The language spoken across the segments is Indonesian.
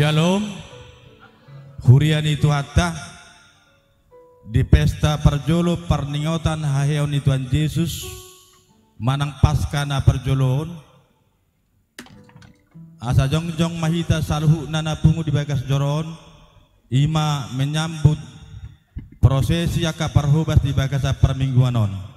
Shalom, hurian itu hatta di pesta perjolo perningautan haheon Tuhan Yesus manang paskana perjoloon asa jongjong mahita saluhu nana pungu di bagas joron ima menyambut prosesi akaparhubas di bagasa permingguanon.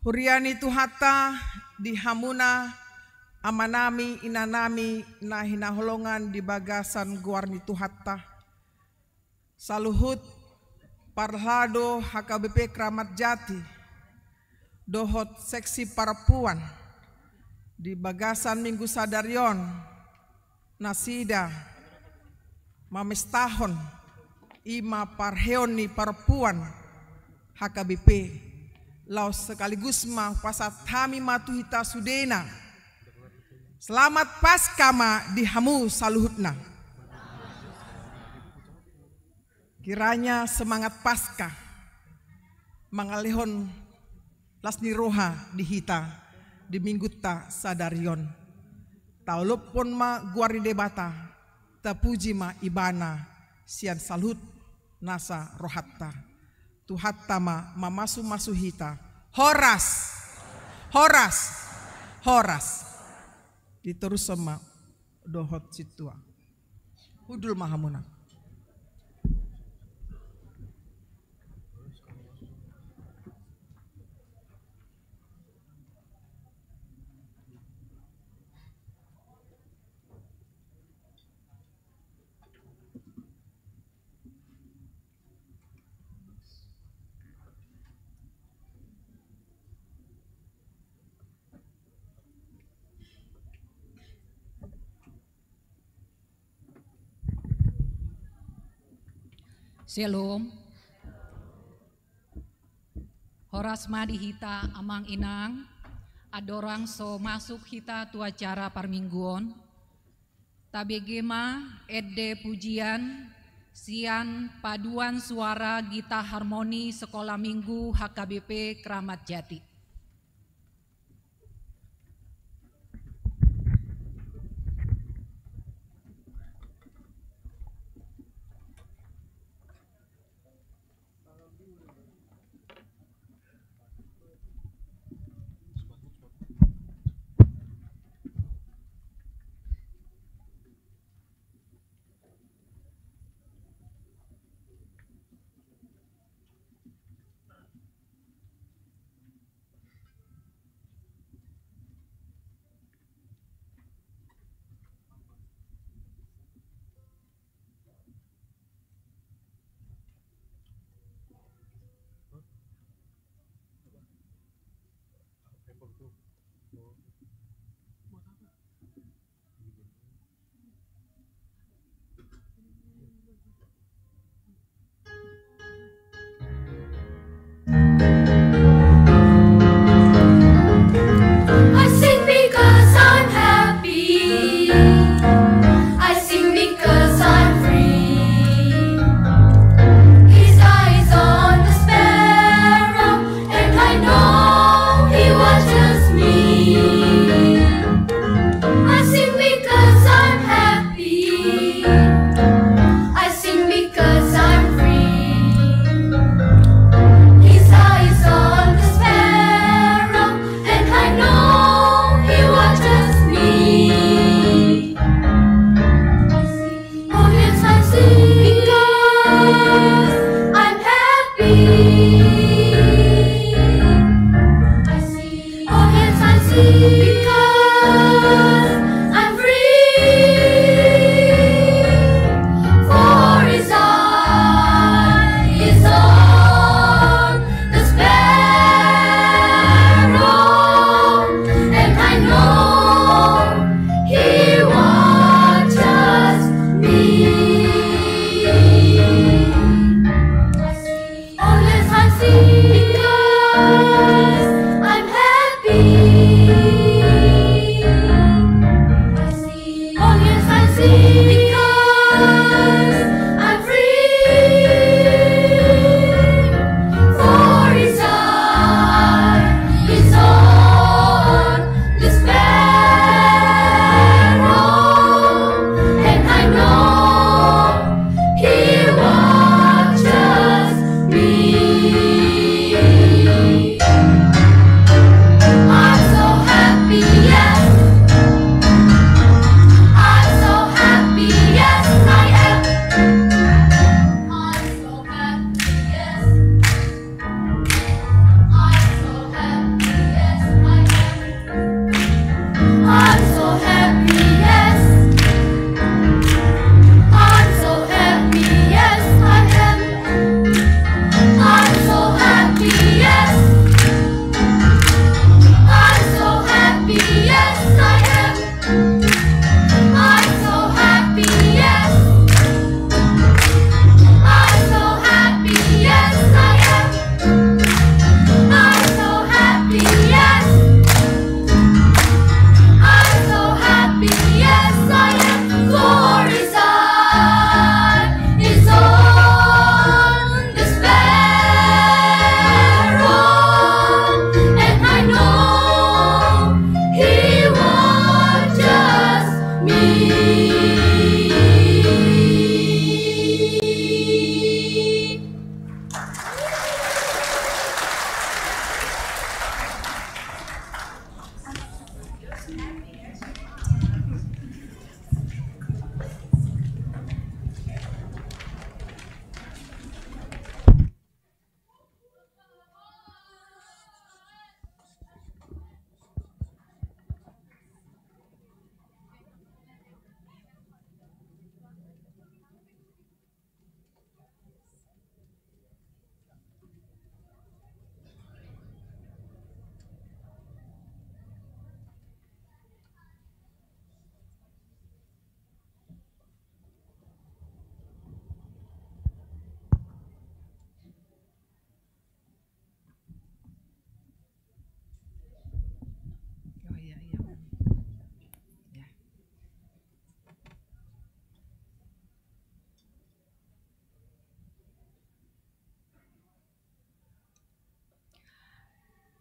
Huriani tuhata di hamuna amanami inanami na hinaholongan di bagasan guarni tuhata saluhut parlado HKBP Kramat Jati dohot seksi perempuan di bagasan Minggu Sadarion nasida mamestahon ima parheoni perempuan HKBP laos sekaligus mah pasat hami matuhita sudena. Selamat Paskah ma dihamu saluhutna. Kiranya semangat Paskah mangalihon lasni roha dihita di minggu ta sadarion. Taulupun ma guari debata tapuji ma ibana sian salut nasa rohatta. Tuhattama mamasu hita horas diterus sama dohot situa hudul mahamuna. Shalom. Horas madi hita amang inang, adorang so masuk hita tu acara parmingguon. Tabegema edde pujian, sian paduan suara gita harmoni sekolah minggu HKBP Kramat Jati.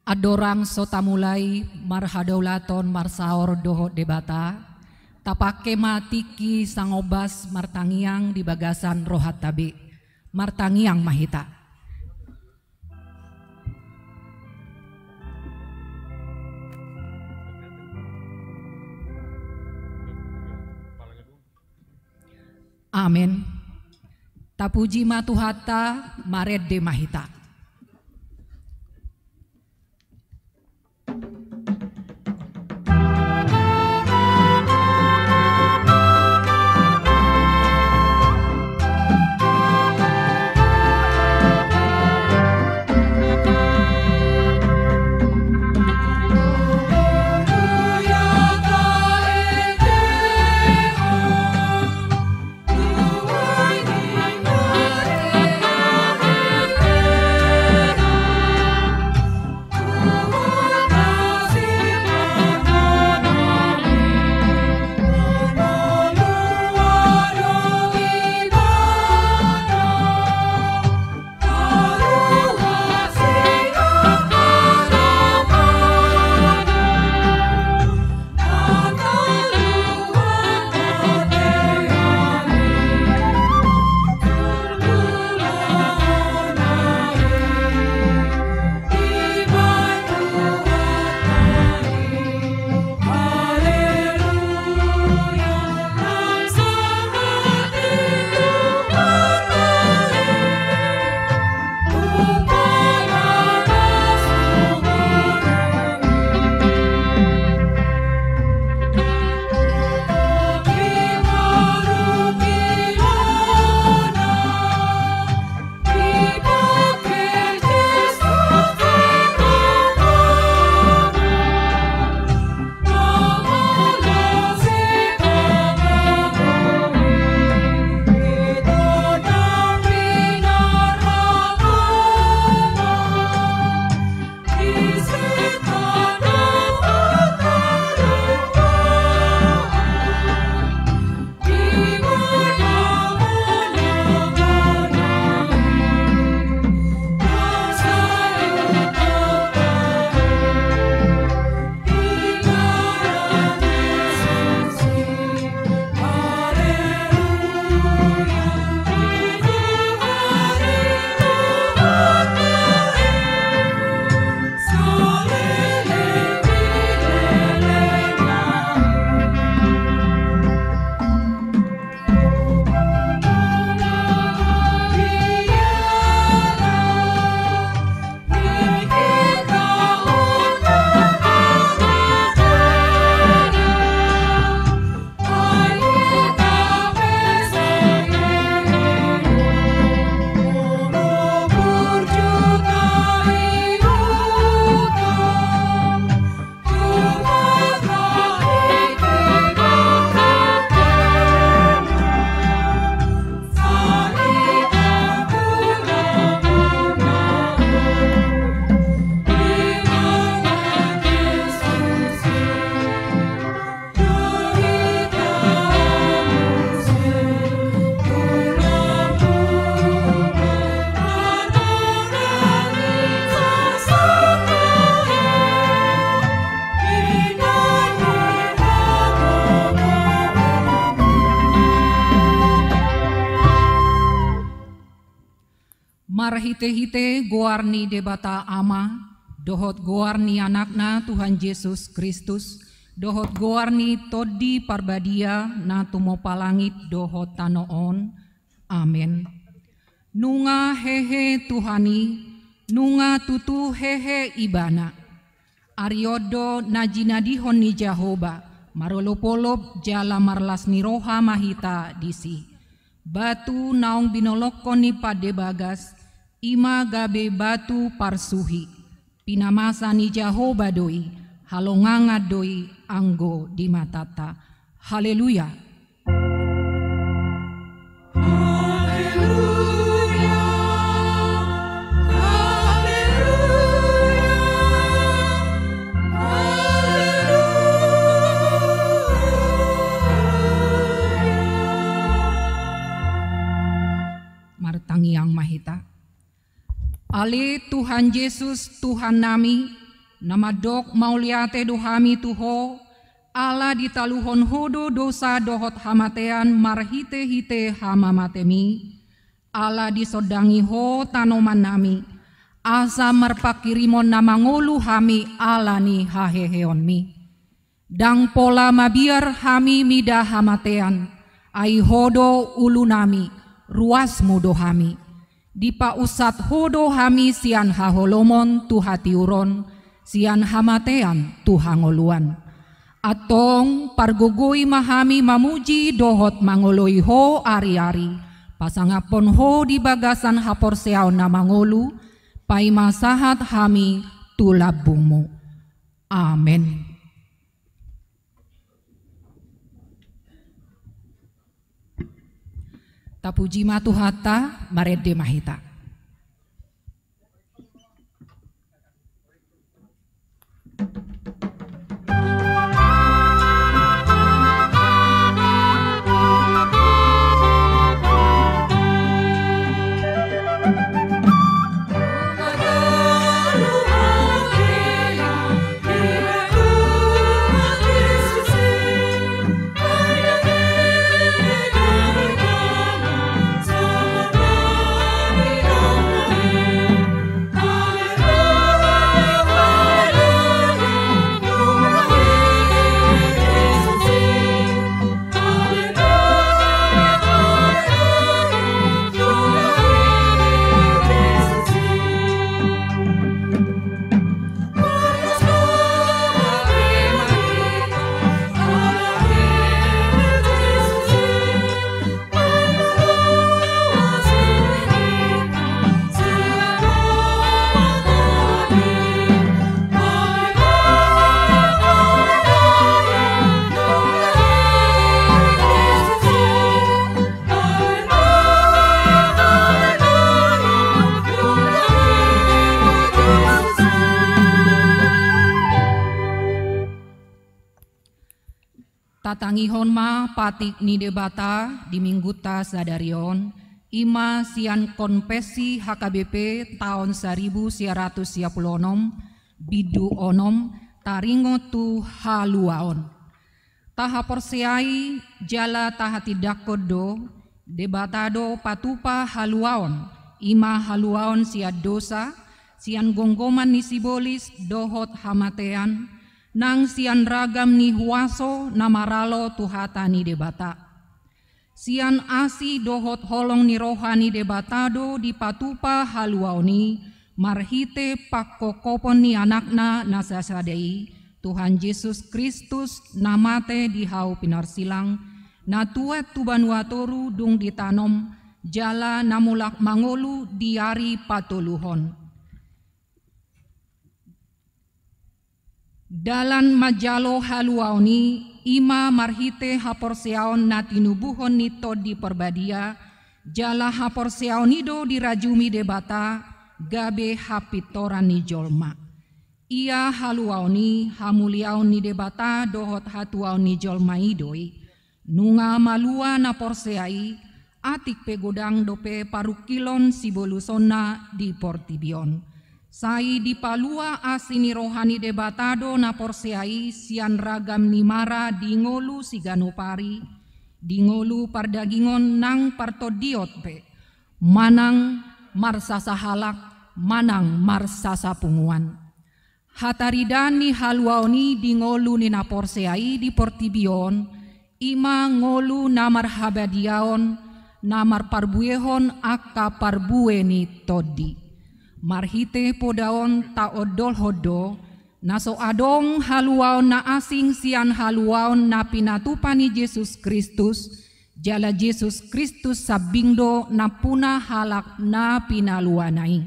Adorang sota mulai marhadaulaton marsaor doho debata, tapake matiki sangobas martangiang di bagasan rohat tabe, martangiang mahita. Amin. Tapuji matuhata mared de mahita. Marhite-hite goarni debata ama, dohot goarni anakna Tuhan Yesus Kristus, dohot goarni todi parbadia na tumo palangit dohot tanoon. Amen. Nunga hehe Tuhani, nunga tutu hehe ibana. Aryodo najinadihon ni Jahoba, marolopolop jala marlas ni roha mahita disi. Batu naong binolokon ni padebagas, ima gabe batu parsuhi. Pinamasa ni Jahoba doi, halonganga doi anggo di matata. Haleluya. Martangiang mahita. Ale Tuhan Yesus Tuhan nami, namadok mauliate dohami tuho, ala ditaluhon hodo dosa dohot hamatean marhite hite hamamatemi, ala disodangi ho tanoman nami, asa marpakirimon namangolu hami alani haheheonmi. Dang pola mabiar hami mida hamatean, ai hodo ulu nami, ruas mudo hami. Dipa usat hodo hami sian haholomon tuhatiuron, sian hamatean tuhangoluan. Atong pargugui mahami mamuji dohot mangoloi ho ari-ari, pasangapon ho di bagasan haporseao na mangolu, pai masahat hami tulabungmu. Amen. Tapuji matuhata marede mahita. Tatangihon ma patik ni debata di mingguta sadarion ima sian konpesi HKBP tahun 1996 bidu onom taringo tu haluaon. Taha porseai jala taha tidakodo debatado patupa haluaon ima haluaon sia dosa sian gonggoman ni sibolis dohot hamatean nang sian ragam ni huaso namaralo tuhata ni debata. Sian asi dohot holong ni rohani debatado di patupa haluaoni marhite pakokopon ni anakna nasasadei Tuhan Yesus Kristus namate di hau pinarsilang na tuet tubanuatoru dung ditanom jala namulak mangolu diari patuluhon. Dalan majalo haluaoni ima marhite haporseaon na tinubuhon nito di perbadia jala haporseaonido dirajumi debata gabe hapitoran ni jolma. Ia haluaoni hamuliaon ni debata dohot hatuaon ni jolma idoi nunga malua na porseai atik pegodang dope parukilon sibolusona di Portibion. Sai di palua asini rohani debatado na porseai sian ragam nimara dingolu siganopari, dingolu pardagingon nang partodiot pe, manang marsasa halak, manang marsasa punguan. Hataridani haluaoni dingolu ni na porseai di Portibion, ima ngolu namar habadiaon, namar parbuehon akka parbue ni todi. Marhite podaon ta odol hodo naso adong haluaon na asing sian haluaon na pinatupani Yesus Kristus jala Yesus Kristus sabingdo na puna halak na pinaluanai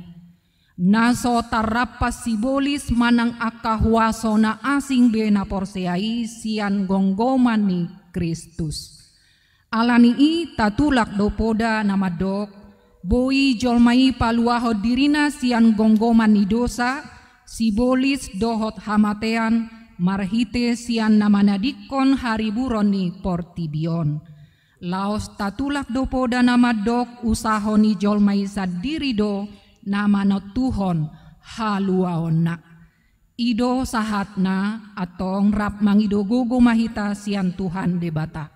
naso tarapas sibolis manang akahuaso na asing be na porseai sian gonggoman ni Kristus alani i tatulak do poda namadok boi jolmai paluaho dirina sian gonggoman ni dosa, sibolis dohot hamatean, marhite sian namanadikon hariburon ni Portibion. Laos tatulak dopoda namadok usaho ni jolmai sadiri do namanotuhon haluaon na. Ido sahatna atong rap mangido gogo mahita sian Tuhan debata.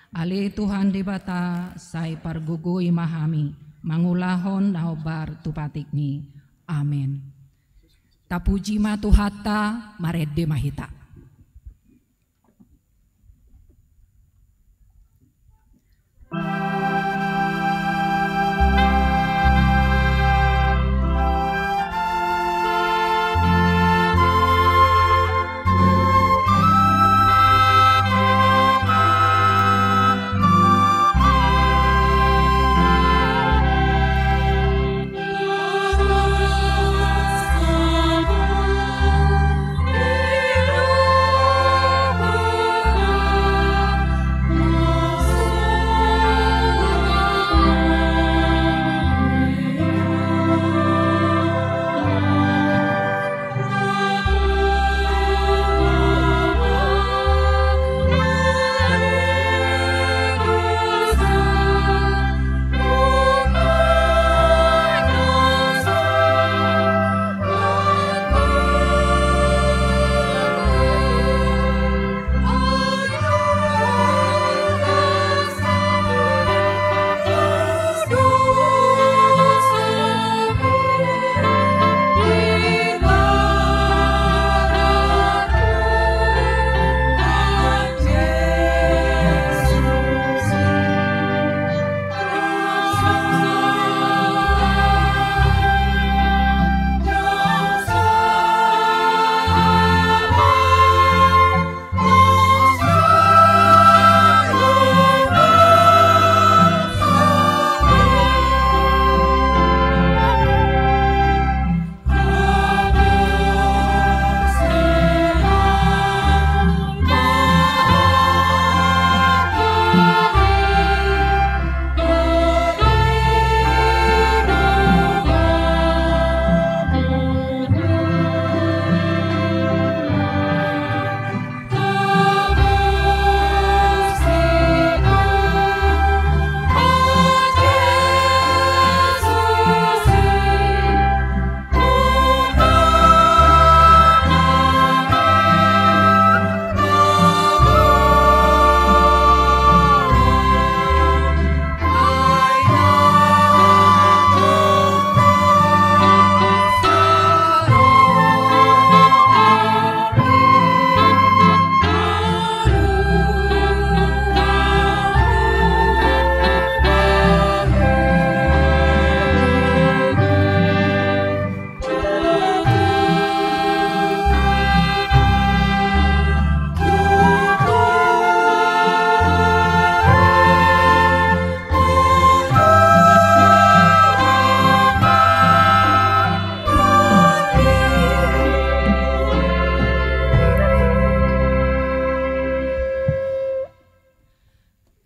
Ale Tuhan debata say pargogoy mahami, mangulahon naobar tupatikni. Amen. Tapuji ma tuhata maredde mahita.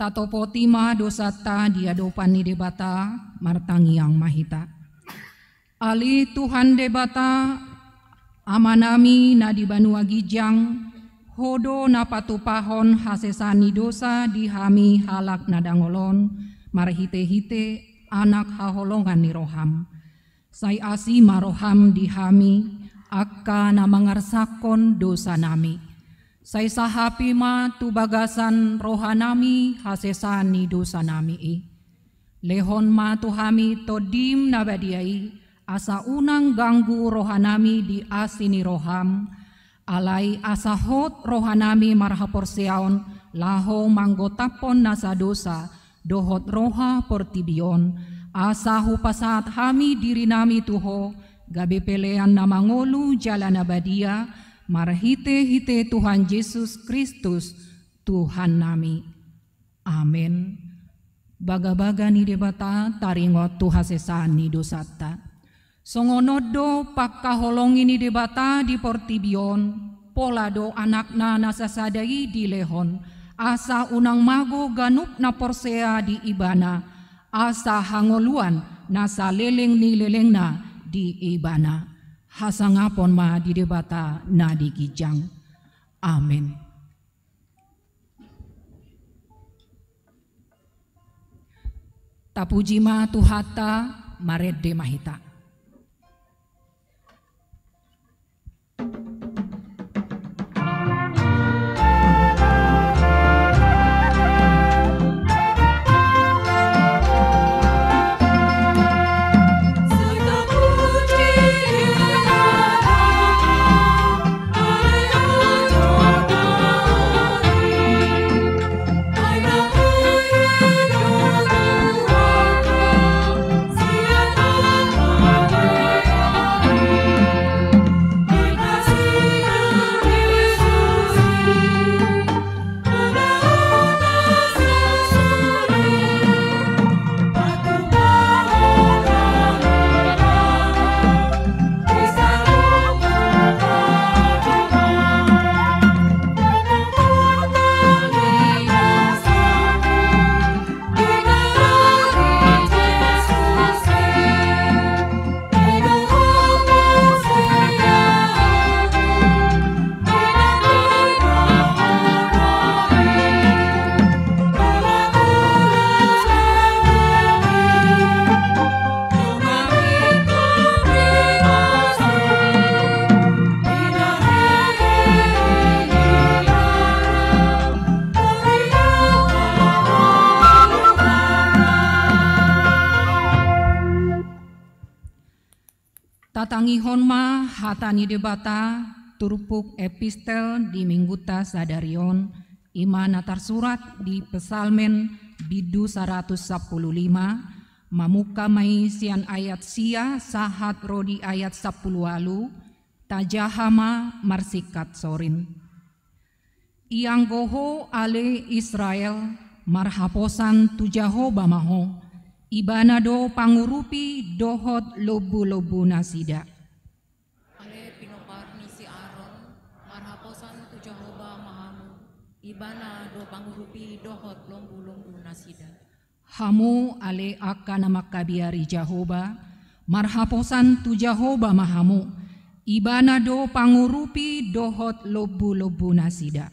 Tatopoti ma dosata diadopani debata martangiang mahita. Ali Tuhan debata amanami na di Banua Gijang hodo na patupahon hasesani dosa dihami halak nadangolon marhite-hite anak haholongan ni roham. Say asi maroham dihami akka na mangarsakon dosa nami. Say sahapi ma tu bagasan rohanami hasesani dosa nami Lehon ma tu hami todim nabadiai asa unang ganggu rohanami di asini roham. Alai asa hot rohanami marhaporseaon laho manggotapon nasa dosa dohot roha portibion. Asa hupasat hami diri nami tuho gabe pelean na mangolu jalan abadia. Marhite-hite Tuhan Yesus Kristus Tuhan nami. Amin. Baga-baga ni debata taringot tu hasesani dosata. Songonodo pakkaholongi ni debata di portibion. Polado anakna nasasadai di lehon. Asa unang mago ganup na porsea di ibana. Asa hangoluan nasa leleng ni lelengna di ibana. Hasangapon ma di debata na di Gijang. Amin. Tapuji ma tuhata maredde mahita. Patangihon ma hatani debata turpuk epistel di mingguta sadarion ima natar surat di pesalmen bidu 115 mamuka mai sian ayat sia sahat rodi ayat 10 alu tajahama marsikat sorin. Iang goho ale Israel marhaposan tu Jahoba maho ibana do pangurupi dohot lobu-lobu nasida. Ale pinoparni si Aron marhaposan tu Jahoba mahamu ibana do pangurupi dohot lombu-lombu nasida. Hamu ale akan makabiari Jahoba marhaposan tu Jahoba mahamu ibana do pangurupi dohot lobu-lobu nasida.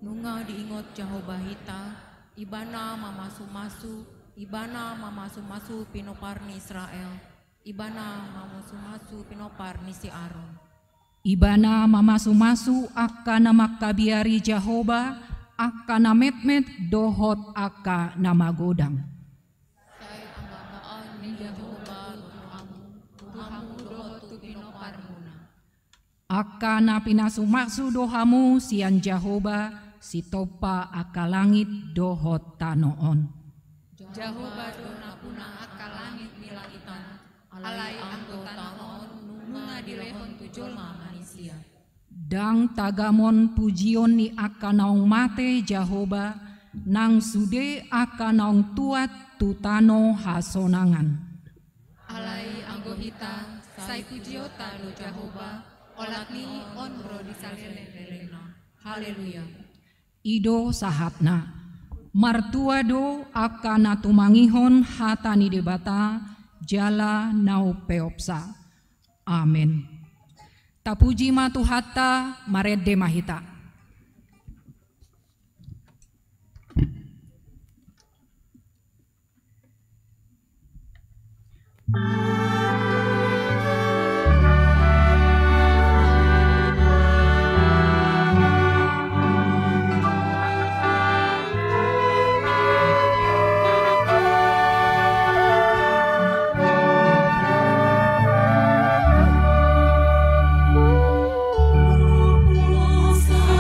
Nunga diingot Jahoba hita ibana mamasu-masu pinoparni Israel ibana mamasu-masu pinoparni si Aron. Ibana mamasu-masu akan makabiari Jahoba akan metmet dohot akan nama godang. Say anggagaan ni Jahoba tuhamu dohot tu pinoparmuna. Akan pinasu-masu dohamu sian Jahoba sitopa akalangit dohot tanoon. Jahoba dona puna akalangit milangitan alai anggota noon nunga dilehon tu jolma manusia. Dang tagamon pujion ni akan naong mate Jahoba nang sude akan naong tuat tutano hasonangan. Alai anggohita sai pujiota do Jahoba olat ni onro disalelelena. Haleluya. Ido sahatna martua do akan natumangihon hatani debata jala nau peopsa. Amin. Tapuji matu hatta marede mahita. Sa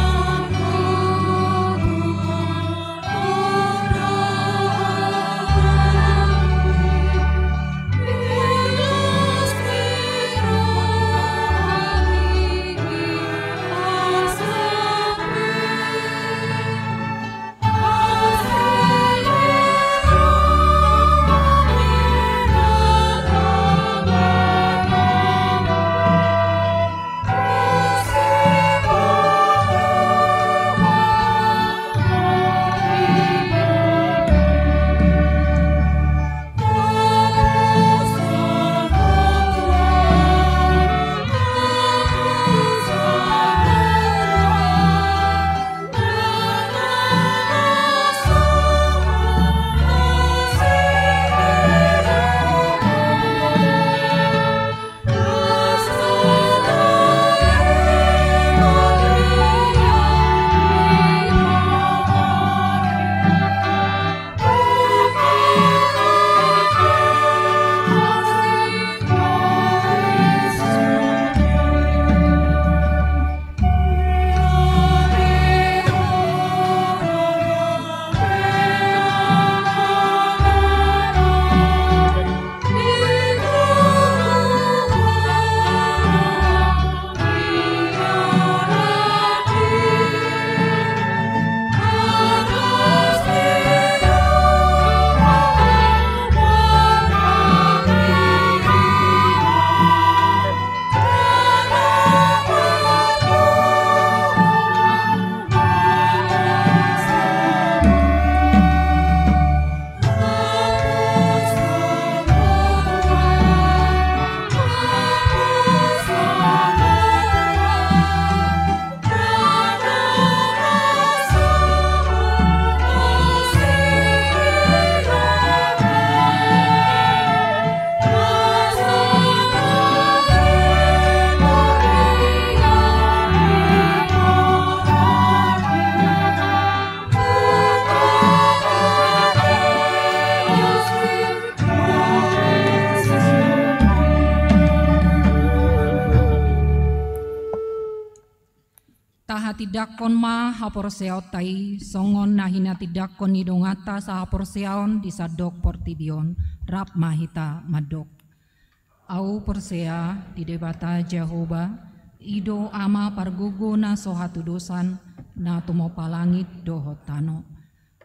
Taha tidakon ma haporseot tai songon nahina tidakon ni dongata sa haporseon di sadok portibion rap mahita madok. Au persea di debata Jehovah ido ama pargugo na sohatu dosan na tumopalangit dohotano.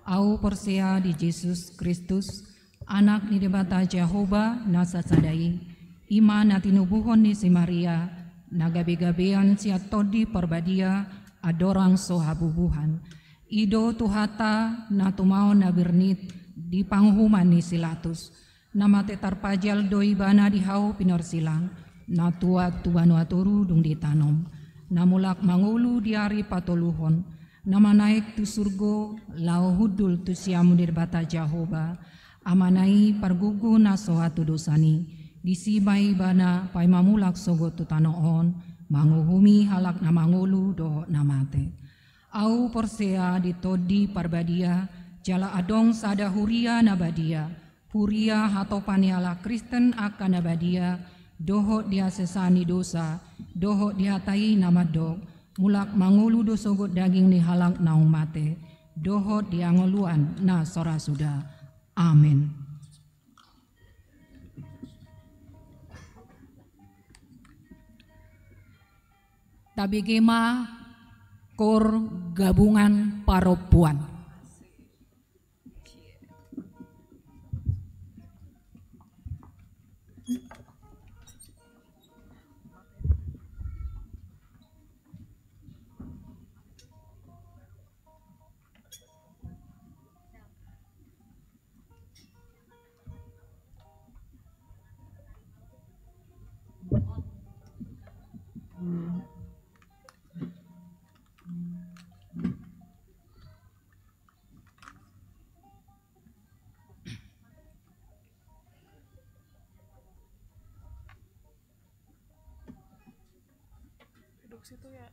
Au persea di Yesus Kristus anak ni debata Jehovah na sasadai ima na tinubuhon ni si Maria nagabi-gabian siya todi perbadia adorang sohabubuhan. Ido tuhata na tumao na birnit di panghuman ni Silatus. Namate tarpajal doi bana di hau pinorsilang. Na tuat tubanu aturu dung ditanom. Namulak mangulu diari patoluhon. Nama naik tu surgo lau hudul tu siamu dirbata Jehovah. Amanai pargugu na sohatu dosani. Disibai bana pai mamulak sogo tu tanoon, manguhumi halak na mangulu do namate. Au persea ditodi parbadia, jala adong sada huria nabadia, huria hatopani ala Kristen akan nabadia, doho dia sesani dosa, doho dihatai namadok, mulak mangulu do sogo daging ni halak na umate, doho dia ngoluan na sora sudah. Amin. Tabigema kor gabungan paropuan. Duduk situ ya.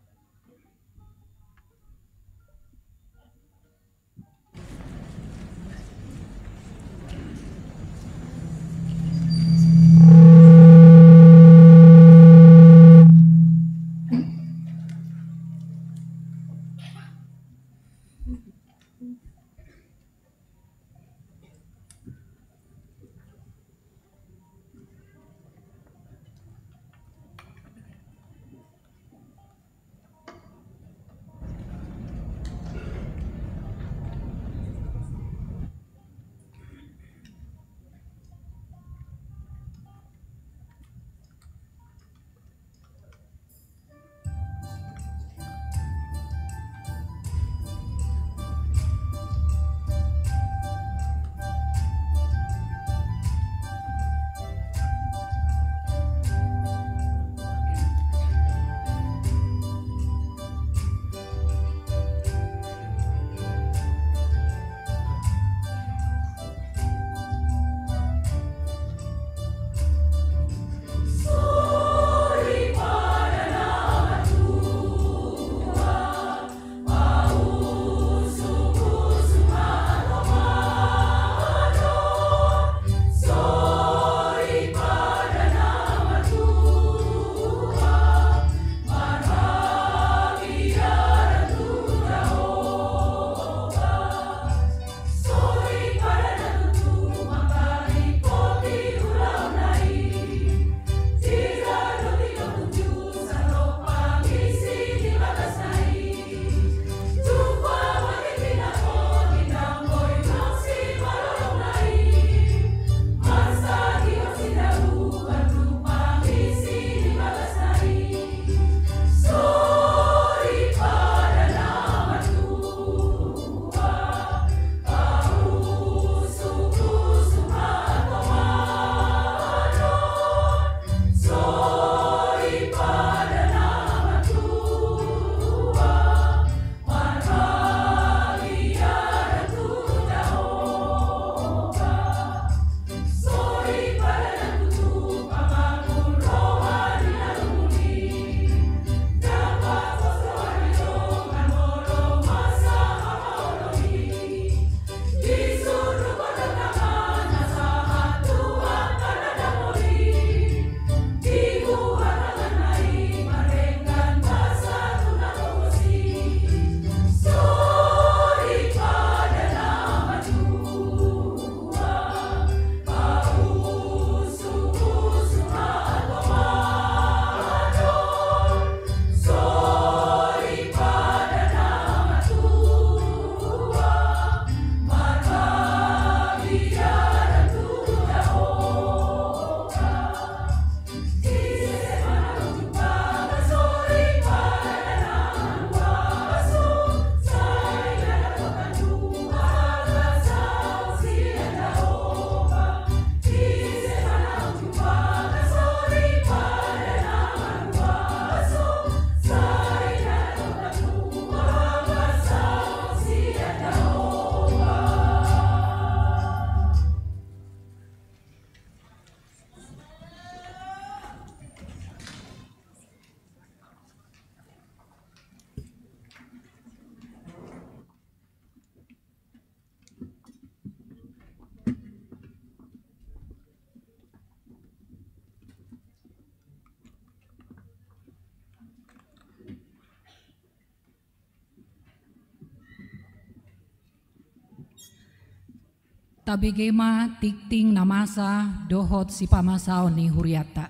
tabegema tikting namasa dohot si pamasao ni huriata.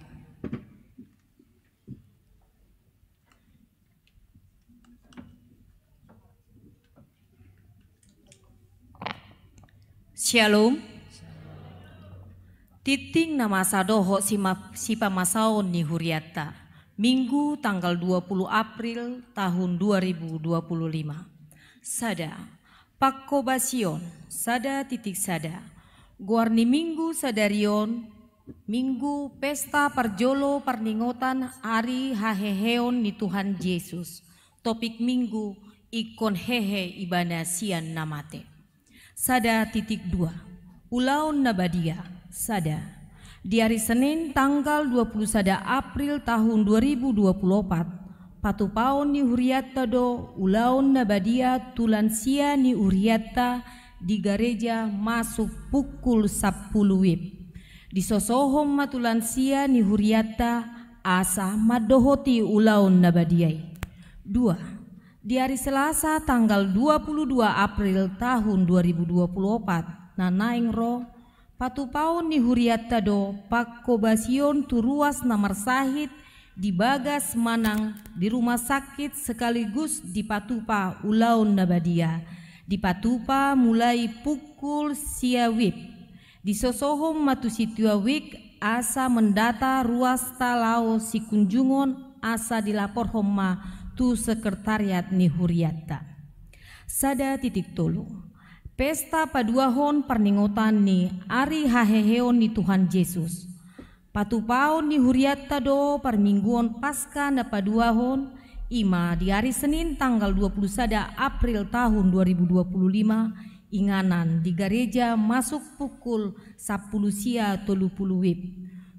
Shalom. Titing namasa dohot si pamasao ni huriata. Minggu tanggal 20 April tahun 2025. Sada. Pakkobasion, sada titik sada. Guarni minggu sadarion, minggu pesta parjolo parningotan hari haheheon ni Tuhan Yesus. Topik minggu ikon hehe ibana sian namate. Sada titik dua. Ulaun nabadia, sada. Di hari Senin tanggal 21 April tahun 2024. Patupaon ni huriata do ulaon nabadia tulansia ni huriata di gereja masuk pukul 10 wib. Di sosohom matulansia ni huriata asa madohoti ulaon nabadiai. 2. Di hari Selasa tanggal 22 April tahun 2024 nanaing ro patupaon ni huriata do pakkobasion turuas namar sahid di Bagas Manang di rumah sakit sekaligus di Patupa ulaun nabadia. Di Patupa mulai pukul siawib. Di sosohom matu situawik asa mendata ruas talao si kunjungon asa dilapor homma tu sekretariat ni huriata. Sada titik tolu. Pesta paduahon perningotan ni ari haheheon ni Tuhan Yesus. Patupaon ni huriata do permingguan pasca na paduahon ima di hari Senin tanggal 21 April tahun 2025 inganan di gereja masuk pukul 10 sia 30 wib.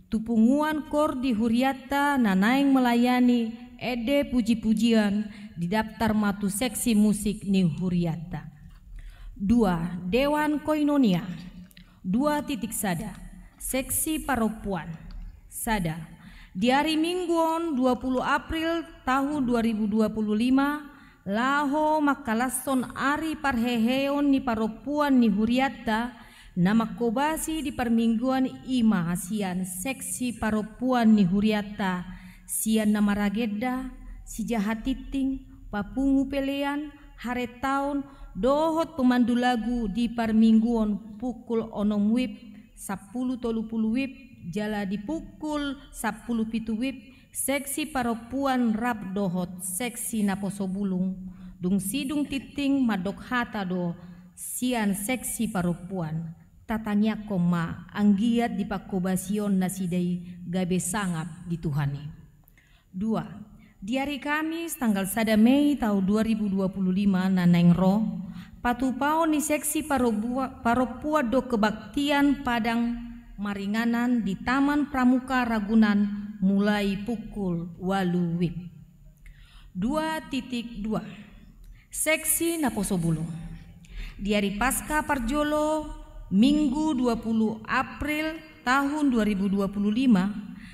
Tupunguan kor di huriata nanaing melayani ede puji-pujian di daftar matu seksi musik ni huriata. 2. Dewan Koinonia. 2 titik sada. Seksi paropuan. Sada. Di hari Mingguon 20 April tahun 2025 laho makalason ari parheheon ni paropuan ni huriata nama kobasi di permingguan ima sian seksi paropuan ni huriata sian nama rageda si jahatiting papungu pelean hare taun dohot pemandu lagu di permingguan pukul onom wib 10.30 wib jala di pukul 10.07 wib seksi paropuan rap dohot seksi naposo bulung dung sidung titing madok hata do sian seksi paropuan tatanya koma anggiat di pakobasion nasidai gabe sangap di Tuhani. 2. Di hari Kamis tanggal 1 Mei tahun 2025 naneng ro patupaon ni seksi paropua do kebaktian Padang Maringanan di Taman Pramuka Ragunan mulai pukul 8 wib. 2.2 Seksi Naposo Bulung. Di hari Pasca Parjolo Minggu 20 April tahun 2025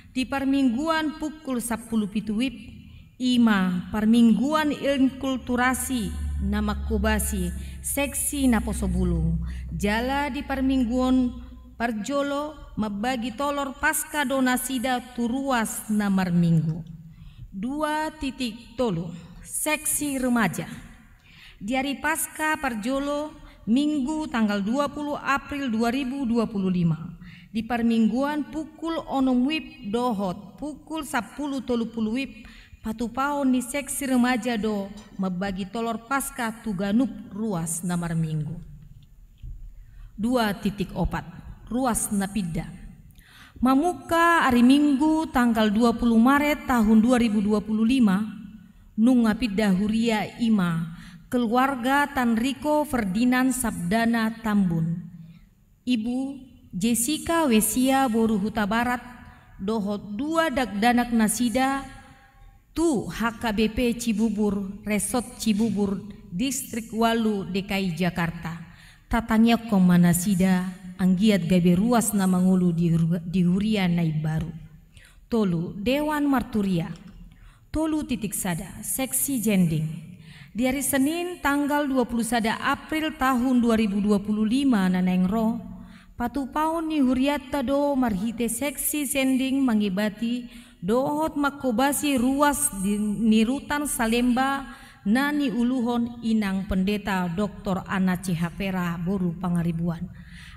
di permingguan pukul 10.07 wib ima permingguan inkulturasi nama kubasi seksi Naposo Bulung jala di permingguan Parjolo membagi tolor pasca donasida turuas namar minggu. 2.3 Seksi Remaja. Di hari pasca Parjolo Minggu tanggal 20 April 2025 di permingguan pukul onom wib dohot pukul 10.30 wib patupaon ni seksi remaja do membagi tolor pasca tuganup ruas namar minggu. 2.4 Ruas napida. Mamuka hari Minggu tanggal 20 Maret tahun 2025 nung ngapida huria ima keluarga Tanriko Ferdinand Sabdana Tambun. Ibu Jessica Wesia Boru Huta Barat dohot 2 dagdanak nasida tu HKBP Cibubur Resort Cibubur Distrik Walu DKI Jakarta. Tatanya komanasida anggiat gabe ruas nama ngulu di huria nai baru. Tolu Dewan Marturia. Tolu titik sada seksi jending. Di hari Senin tanggal 21 April tahun 2025 naneng ro Patupaon ni Huriatta do marhite seksi sending mangibati dohot makobasi ruas ni rutan Salemba nani uluhon inang pendeta Dr. Ana Cihapera Boru Pangaribuan.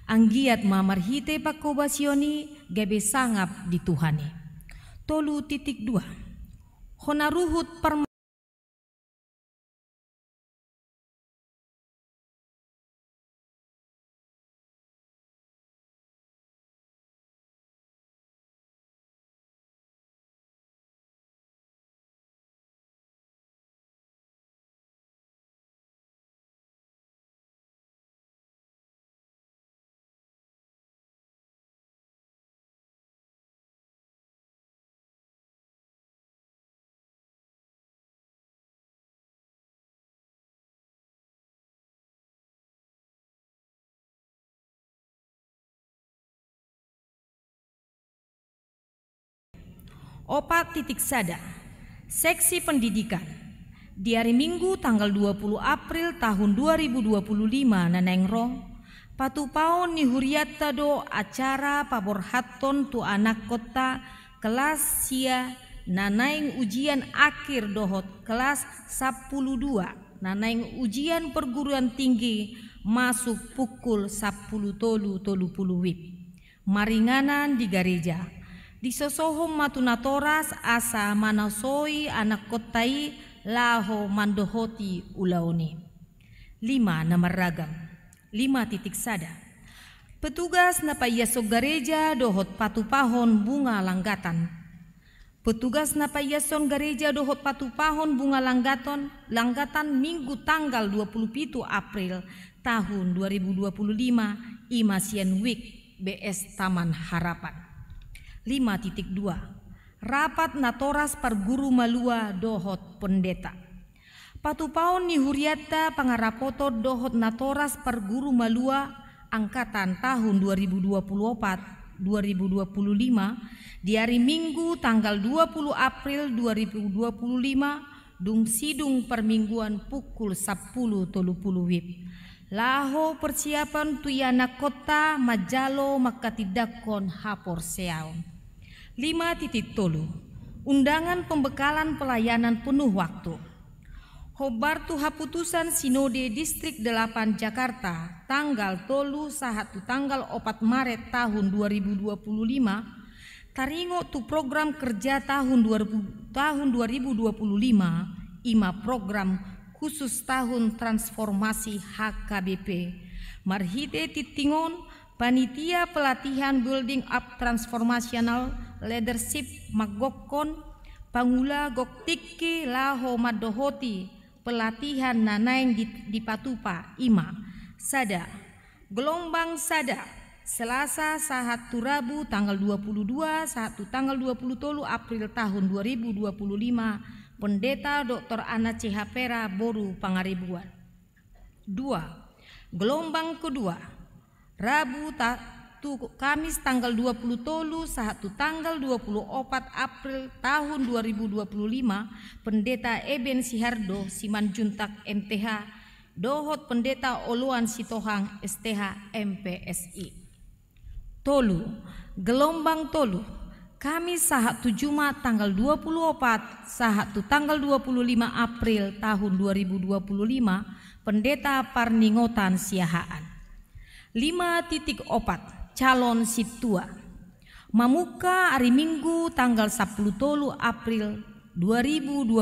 Anggiat mamarhite pakobasioni gabe sangap di Tuhane. 3.2 Honaruhut per Opat titik sada. Seksi pendidikan. Di hari Minggu tanggal 20 April tahun 2025 nanengrong patupaon ni Huriatta do acara paborhaton tu anak kota kelas sia nanaing ujian akhir dohot kelas 12 nanaing ujian perguruan tinggi masuk pukul 10.30 WIB. Maringanan di gereja. Di sosohom matunatoras asa manasoi anak kotai laho mandohoti ulaoni. 5 nama ragam. 5.1 Petugas na payasog gereja dohot patupahon bunga langgatan. Petugas na payason gereja dohot patupahon bunga langgatan Minggu tanggal 27 April tahun 2025 Imasian Week BS Taman Harapan. 5.2 Rapat natoras perguru malua dohot pendeta. Patupaon ni Huriatta pangarapoto dohot natoras perguru malua angkatan tahun 2024-2025 di hari Minggu tanggal 20 April 2025 dung sidung permingguan pukul 10.30 WIB. Laho persiapan tuyana kota majalo makatidakon hapor seaon. 5.3 Undangan pembekalan pelayanan penuh waktu. Hobartu haputusan Sinode Distrik 8 Jakarta tanggal 3 sahat tanggal 4 Maret tahun 2025 taringo tu program kerja tahun 2025 ima program khusus tahun transformasi HKBP marhite titingon panitia pelatihan building up transformational leadership magokon pangula goktiki laho madohoti pelatihan nanaing di Patupa ima sada gelombang sada Selasa sahat Rabu tanggal 22 saat tanggal 23 April tahun 2025 Pendeta Dr. Ana Cihapera Boru Pangaribuan. 2. Gelombang kedua Rabu Kamis tanggal 20 saat tanggal 24 April tahun 2025 Pendeta Eben Sihardo Simanjuntak MTH dohot Pendeta Oluan Sitohang STH MPSI. Tolu gelombang tolu Kamis saat Jumat tanggal 24 saat tanggal 25 April tahun 2025 Pendeta Parningotan Siahaan. 5.4 Calon situa Mamuka hari Minggu tanggal 10 April 2025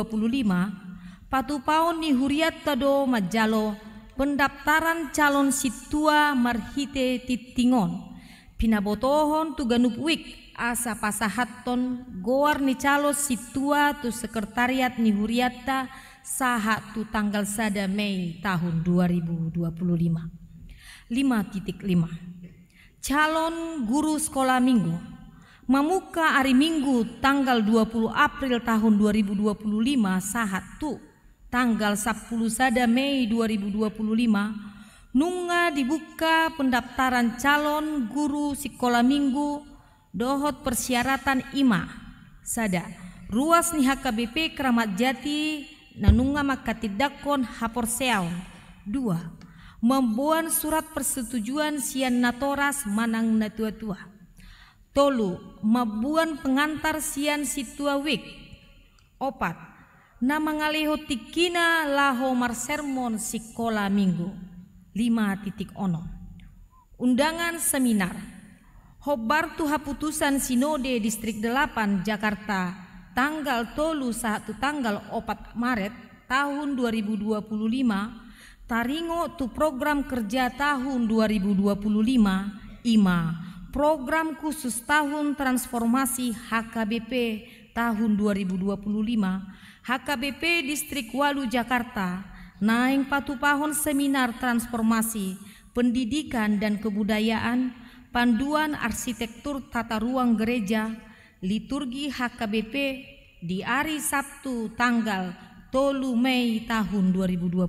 Patupaon ni Huriatta do majalo pendaftaran calon situa marhite titingon pinabotohon tu ganup wik asa pasahaton goar ni calo situa tu sekretariat ni Huriatta sahat tu tanggal 1 Mei tahun 2025. 5.5 Calon guru sekolah minggu Mamuka hari Minggu tanggal 20 April tahun 2025 sahat tu tanggal 10 Mei 2025 nunga dibuka pendaftaran calon guru sekolah minggu dohot persyaratan ima sada ruas ni HKBP Keramat Jati nanunga makatidakon hapor seaun. 2. membuat surat persetujuan sian natoras manang natua-tua. Tolu, mabuan pengantar sian situa wik. Opat, na mangaleho tikina laho marsermon sikola minggu. 5.0. Undangan seminar. Hobar tuha putusan Sinode Distrik 8 Jakarta tanggal tolu 1 tanggal 4 Maret tahun 2025 taringo tu program kerja tahun 2025 IMA program khusus tahun transformasi HKBP tahun 2025 HKBP Distrik 8 Jakarta naing patupahon seminar transformasi pendidikan dan kebudayaan panduan arsitektur tata ruang gereja liturgi HKBP di hari Sabtu tanggal 3 Mei tahun 2025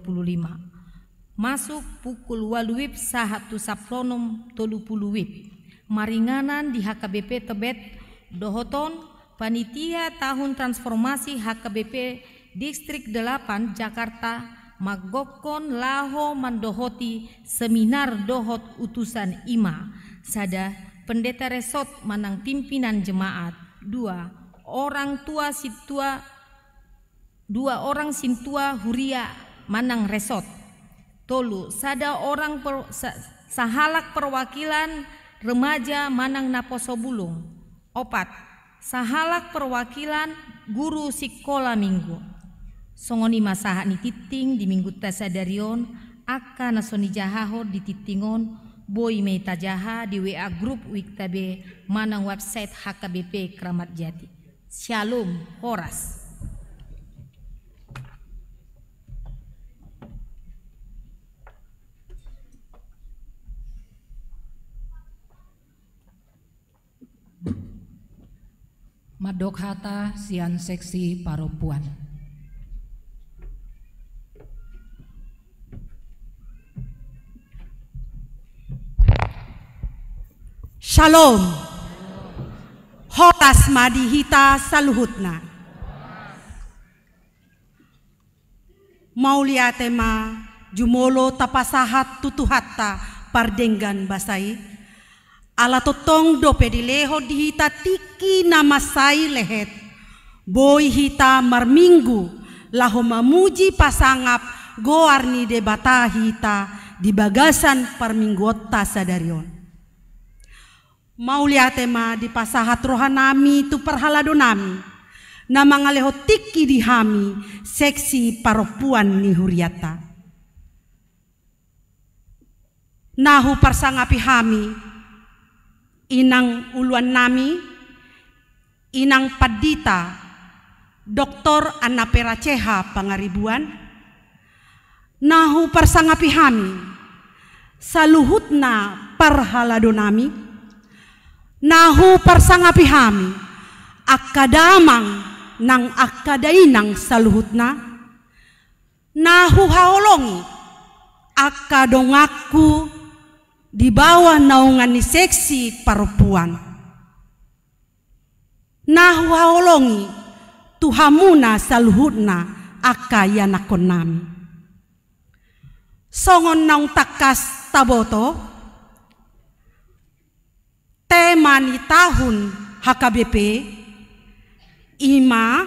masuk pukul 8 WIB sahatu saplonom 30 WIB maringanan di HKBP Tebet Dohoton panitia tahun transformasi HKBP Distrik 8 Jakarta magokon laho mandohoti seminar dohot utusan IMA sada pendeta resort manang pimpinan jemaat. 2 orang sintua huria manang resort. Tolu sada orang sahalak perwakilan remaja manang naposo bulung. 4 sahalak perwakilan guru sikola minggu. Songoni masaha ni titing di minggu tasadarion aka nasoni jahaho di titingon boy meta jaha di WA grup Wiktabe manang website HKBP Kramat Jati. Shalom Horas. Madok hata sian seksi paropuan. Shalom. Horas madihita saluhutna. Mauliatema jumolo tapasahat tutuhatta pardenggan basai. Ala totong dope dileho dihita tiki namasai lehet. Boy hita marminggu laho mamuji pasangap goarni debata hita di bagasan parminggotta sadarion. Mauliatema di pasahat rohanami tu perhalado nami na mangaleho tiki di hami seksi paropuan ni huriata. Nahu parsangapi hami inang uluan nami inang padita Dr. Anna Peraceha Pangaribuan. Nahu parsangapi hami saluhutna parhalado nami. Nahu parsangapi hami akadamang nang akadainang saluhutna. Nahu haolongi akadongaku di bawah naungan ni seksi paropuan. Nahu haolongi tuhamuna saluhutna akayanakon nami. Songon naung takas taboto tema ni tahun HKBP IMA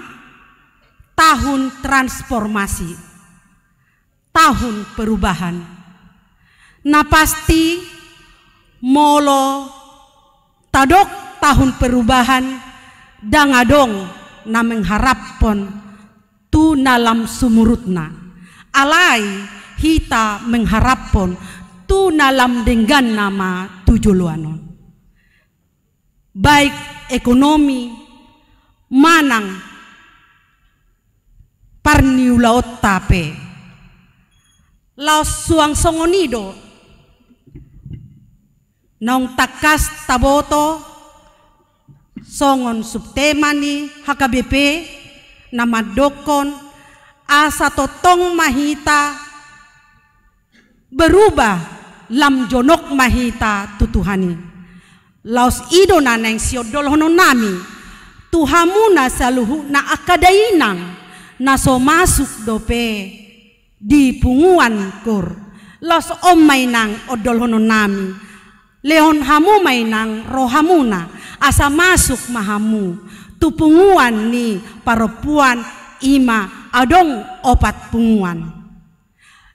tahun transformasi, tahun perubahan. Nah pasti molo tadok tahun perubahan dangadong na mengharapon tu nalam sumurutna. Alai hita mengharapon tu nalam dengan nama tujuluanon. Baik ekonomi manang parniulaot tape laos suang songonido naung takas taboto songon subtema ni HKBP namadokon asa totong mahita berubah lam jonok mahita tutuhani. Laos ido na neng siodol hono nami tuhamuna saluhu na akadainang na so masuk dope di punguan kur Los may nang odol hono nami. Leon hamu may nang rohamuna. Asa masuk mahamu. Tupunguan ni perempuan ima adong opat punguan.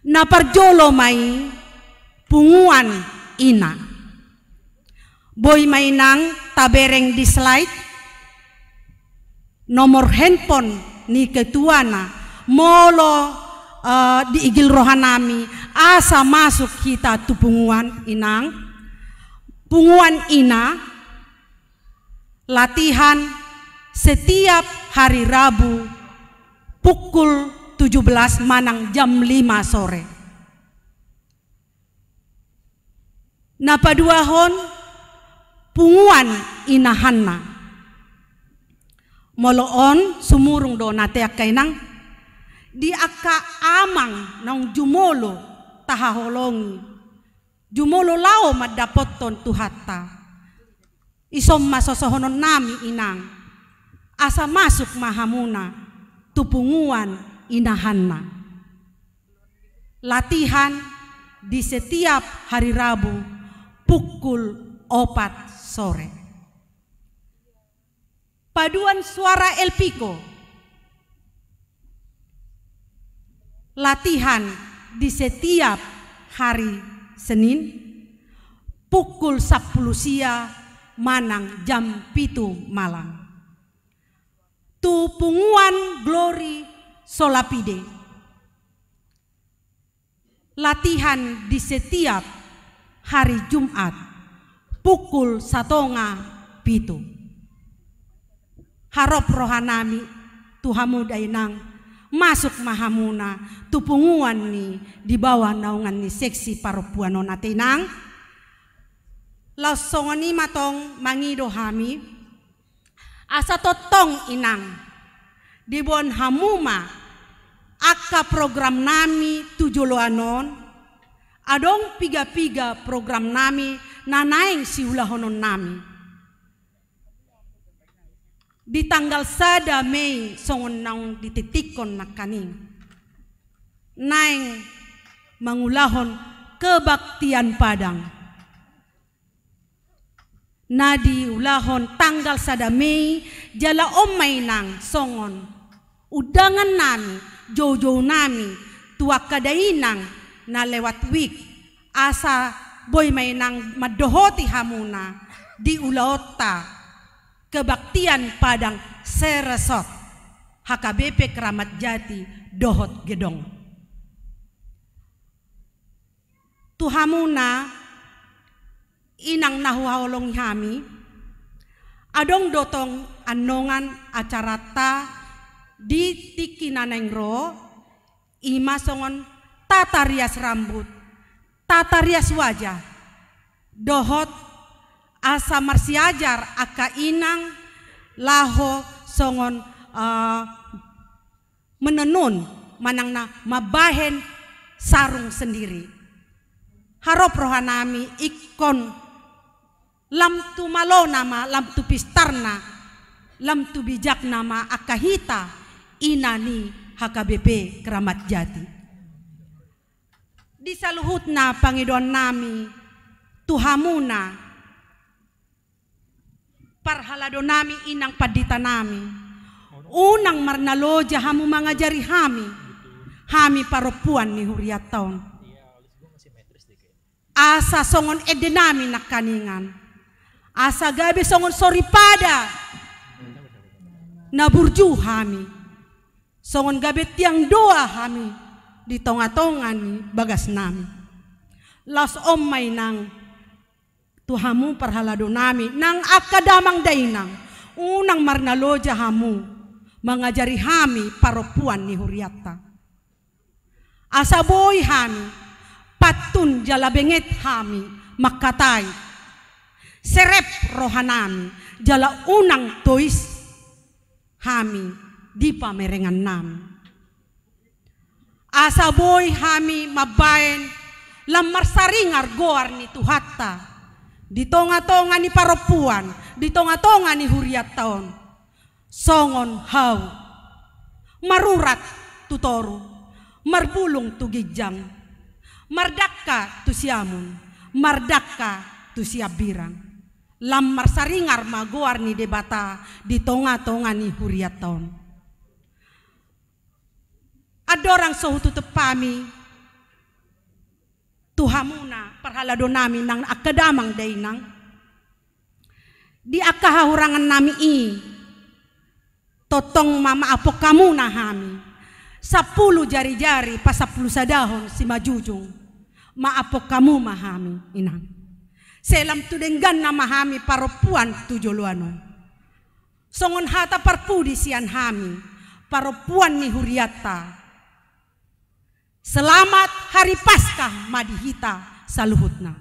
Naparjolo may punguan ina. Boy may nang tabereng di slide. Nomor handphone ni ketua na. Molo di igil rohanami asa masuk kita tu punguan inang. Punguan ina latihan setiap hari Rabu pukul 17 manang jam 5 sore. Napaduahon punguan inahanna. Moloon sumurung do nateak kainang di aka amang nang jumolo tahaholongi. Jumolo lao madapoton tuhata. Isom masosohonon nami inang. Asa masuk mahamuna tupunguan inahanna. Latihan di setiap hari Rabu pukul 4 sore. Paduan suara El Pico. Latihan di setiap hari Senin pukul 10 sia manang jam 7 malam. Tupunguan Glory Solapide. Latihan di setiap hari Jumat pukul 1:30. Harap rohanami tuhamu dainang masuk mahamuna tupunguan ni di bawah naungan ni seksi parupuan natinang. Langsung ni matong mangido hami asa totong inang di bon hamuma aka program nami tujoloanon adong piga-piga program nami nanaing siulahonon nami. Di tanggal 1 Mei songon naung dititikon na kaning. Naing mangulahon kebaktian Padang. Nadi ulahon tanggal 1 Mei jala omay nang songon. Udangan nami, jojo nami, tuak kadainang na lewat week. Asa boy may nang madohoti hamuna di ulaota. Kebaktian Padang Seresot HKBP Keramat Jati Dohot Gedong. Tuhamuna inang nahuhaolong hami adong dotong anongan acarata di tikinaneng ro ima songon tata rias rambut, tata rias wajah, dohot asa marsiajar aka inang laho songon menenun manang na mabahen sarung sendiri. Harap rohanami ikon lam tu malo nama, lam tu pistarna, lam tu bijak nama akahita inani HKBP Keramat Jati. Di saluhut na pangidon nami tuhamuna parhalado nami inang padita nami. Unang marnaloja hamu mangajari hami parupuan ni huriat taon. Asa songon ede nami nakaningan. Asa gabi songon soripada naburju hami. Songon gabi tiang doa hami di tonga-tongan ni bagas nami. Las omay nang tuhamu parhalado nami nang akadamang dainang unang marnaloja hamu mangajari hami parupuan ni huriata. Asaboy hami patun jalabenget hami makatay serep rohanami jala unang tois hami di pamerengan nami. Asaboy hami mabaen lamar saringar goar ni tuhata. Di tonga-tonga ni parupuan, di tonga-tonga ni huriat taon. Songon haw, marurat tutoru, marbulong tugijang, Mardaka tu siamun, mardaka tu siap birang. Lamar saringar magoar ni debata di tonga-tonga ni huriaton. Ada orang sohutu tepami Tuhamuna perhalado nami nang akadamang dainang. Di akahahurangan nami i totong mama apok kamu nahami 10 jari-jari pas 10 sadahon si majujung maapok kamu mahami inang selam tudenggan na mahami paropuan tujoluanon songon hata parpudi sian hami paropuan ni huriata selamat hari Paskah madihita saluhutna.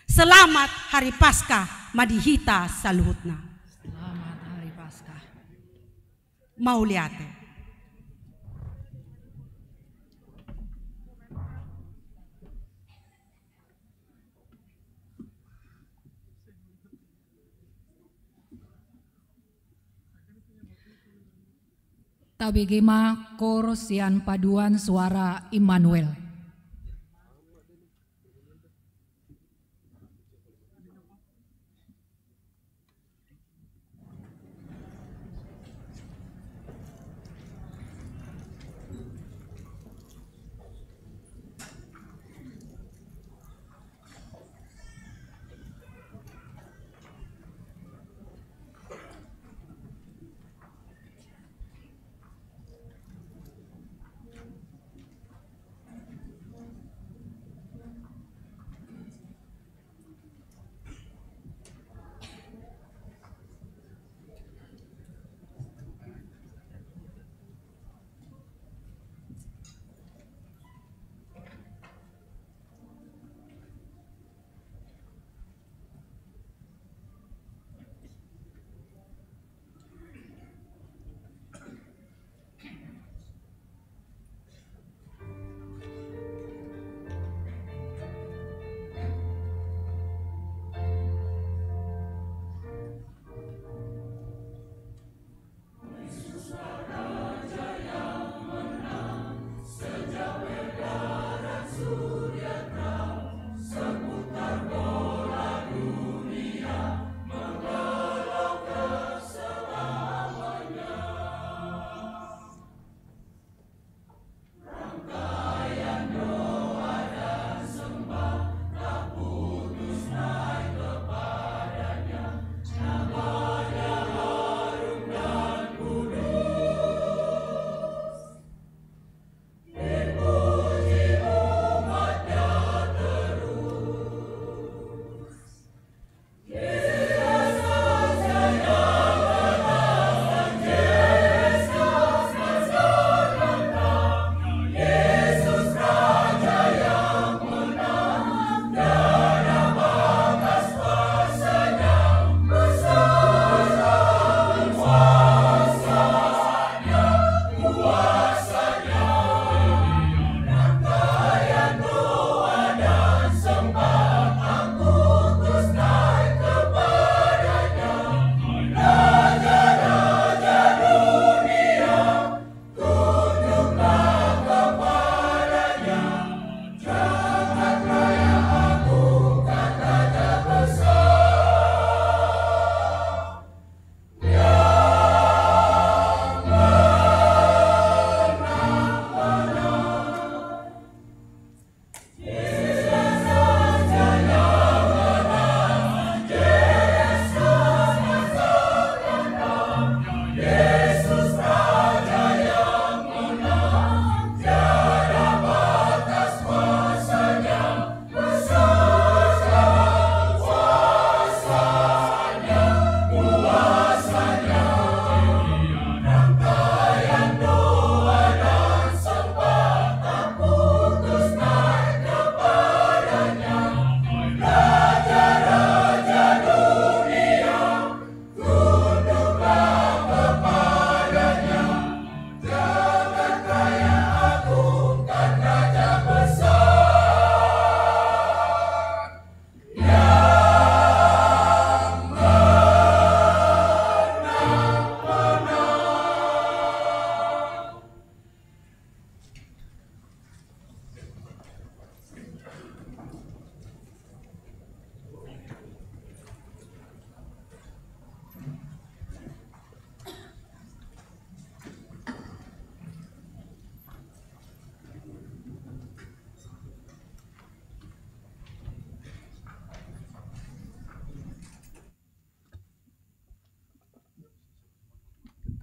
Selamat hari Paskah madihita saluhutna. Selamat hari Paskah. Mauliate. Tabegema korosian paduan suara Immanuel.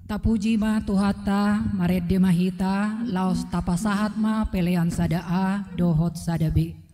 Tapuji ma tuhata maredde mahita laos tapasahat ma pelean sadaa dohot sadabe.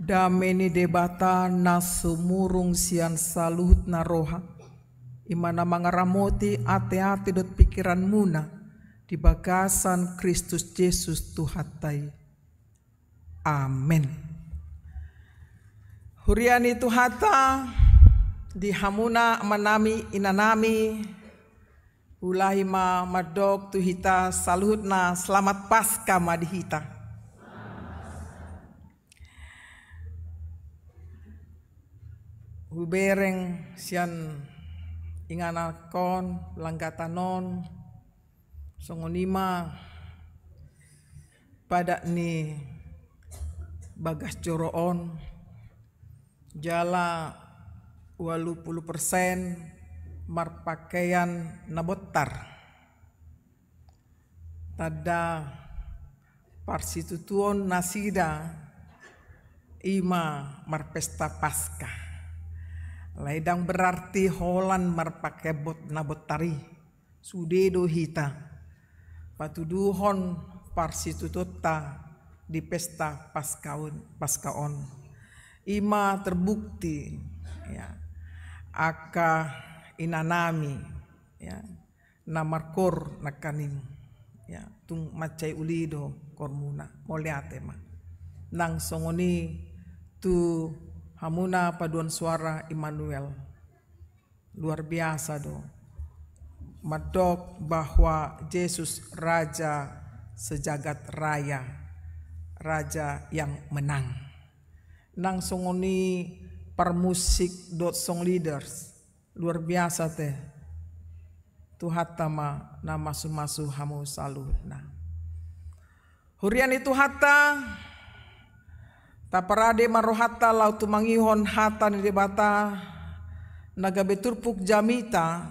dameni debata na sumurung sian saluhut na roha imana mangaramoti ate-ate dot pikiran muna di bagasan Kristus Yesus Tuhatai. Amin. Huriani Tuhata di hamuna manami inanami ulahima madok tuhita saluhutna selamat Paskah madihita. Hubereng sian inganakon langgatanon songonima pada ni bagas joroon jala 80% marpakaian nabotar tada parsitutuon nasida ima marpesta Paskah. Laidang berarti holan marpakai bot nabotari sudedo hita patuduhon parsitutota di pesta Paskaon ima terbukti ya aka inanami ya namarkor nakaning ya tung macai ulido kormuna moliate ma nang songoni tu hamuna paduan suara Immanuel. Luar biasa do. Madok bahwa Yesus Raja sejagat raya. Raja yang menang. Nang songoni permusik dot song leaders. Luar biasa teh. Tuhatama nama sumasu hamu saluhna. Hurian itu hatta taparade marohata lau tumangihon hata ni debata naga beturpuk jamita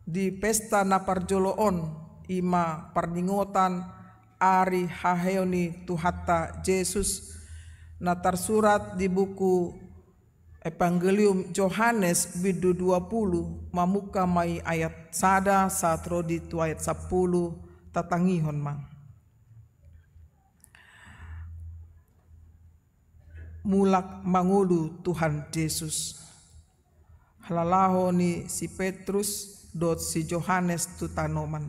di pesta naparjoloon ima parningotan ari haheoni tuhata Yesus natar surat di buku Evangelium Yohanes bidu 20 mamuka mai ayat sada satro di tu ayat 10 tatangihon mang. Mulak mangulu Tuhan Yesus halalaho ni si Petrus dot si Yohanes tu tanoman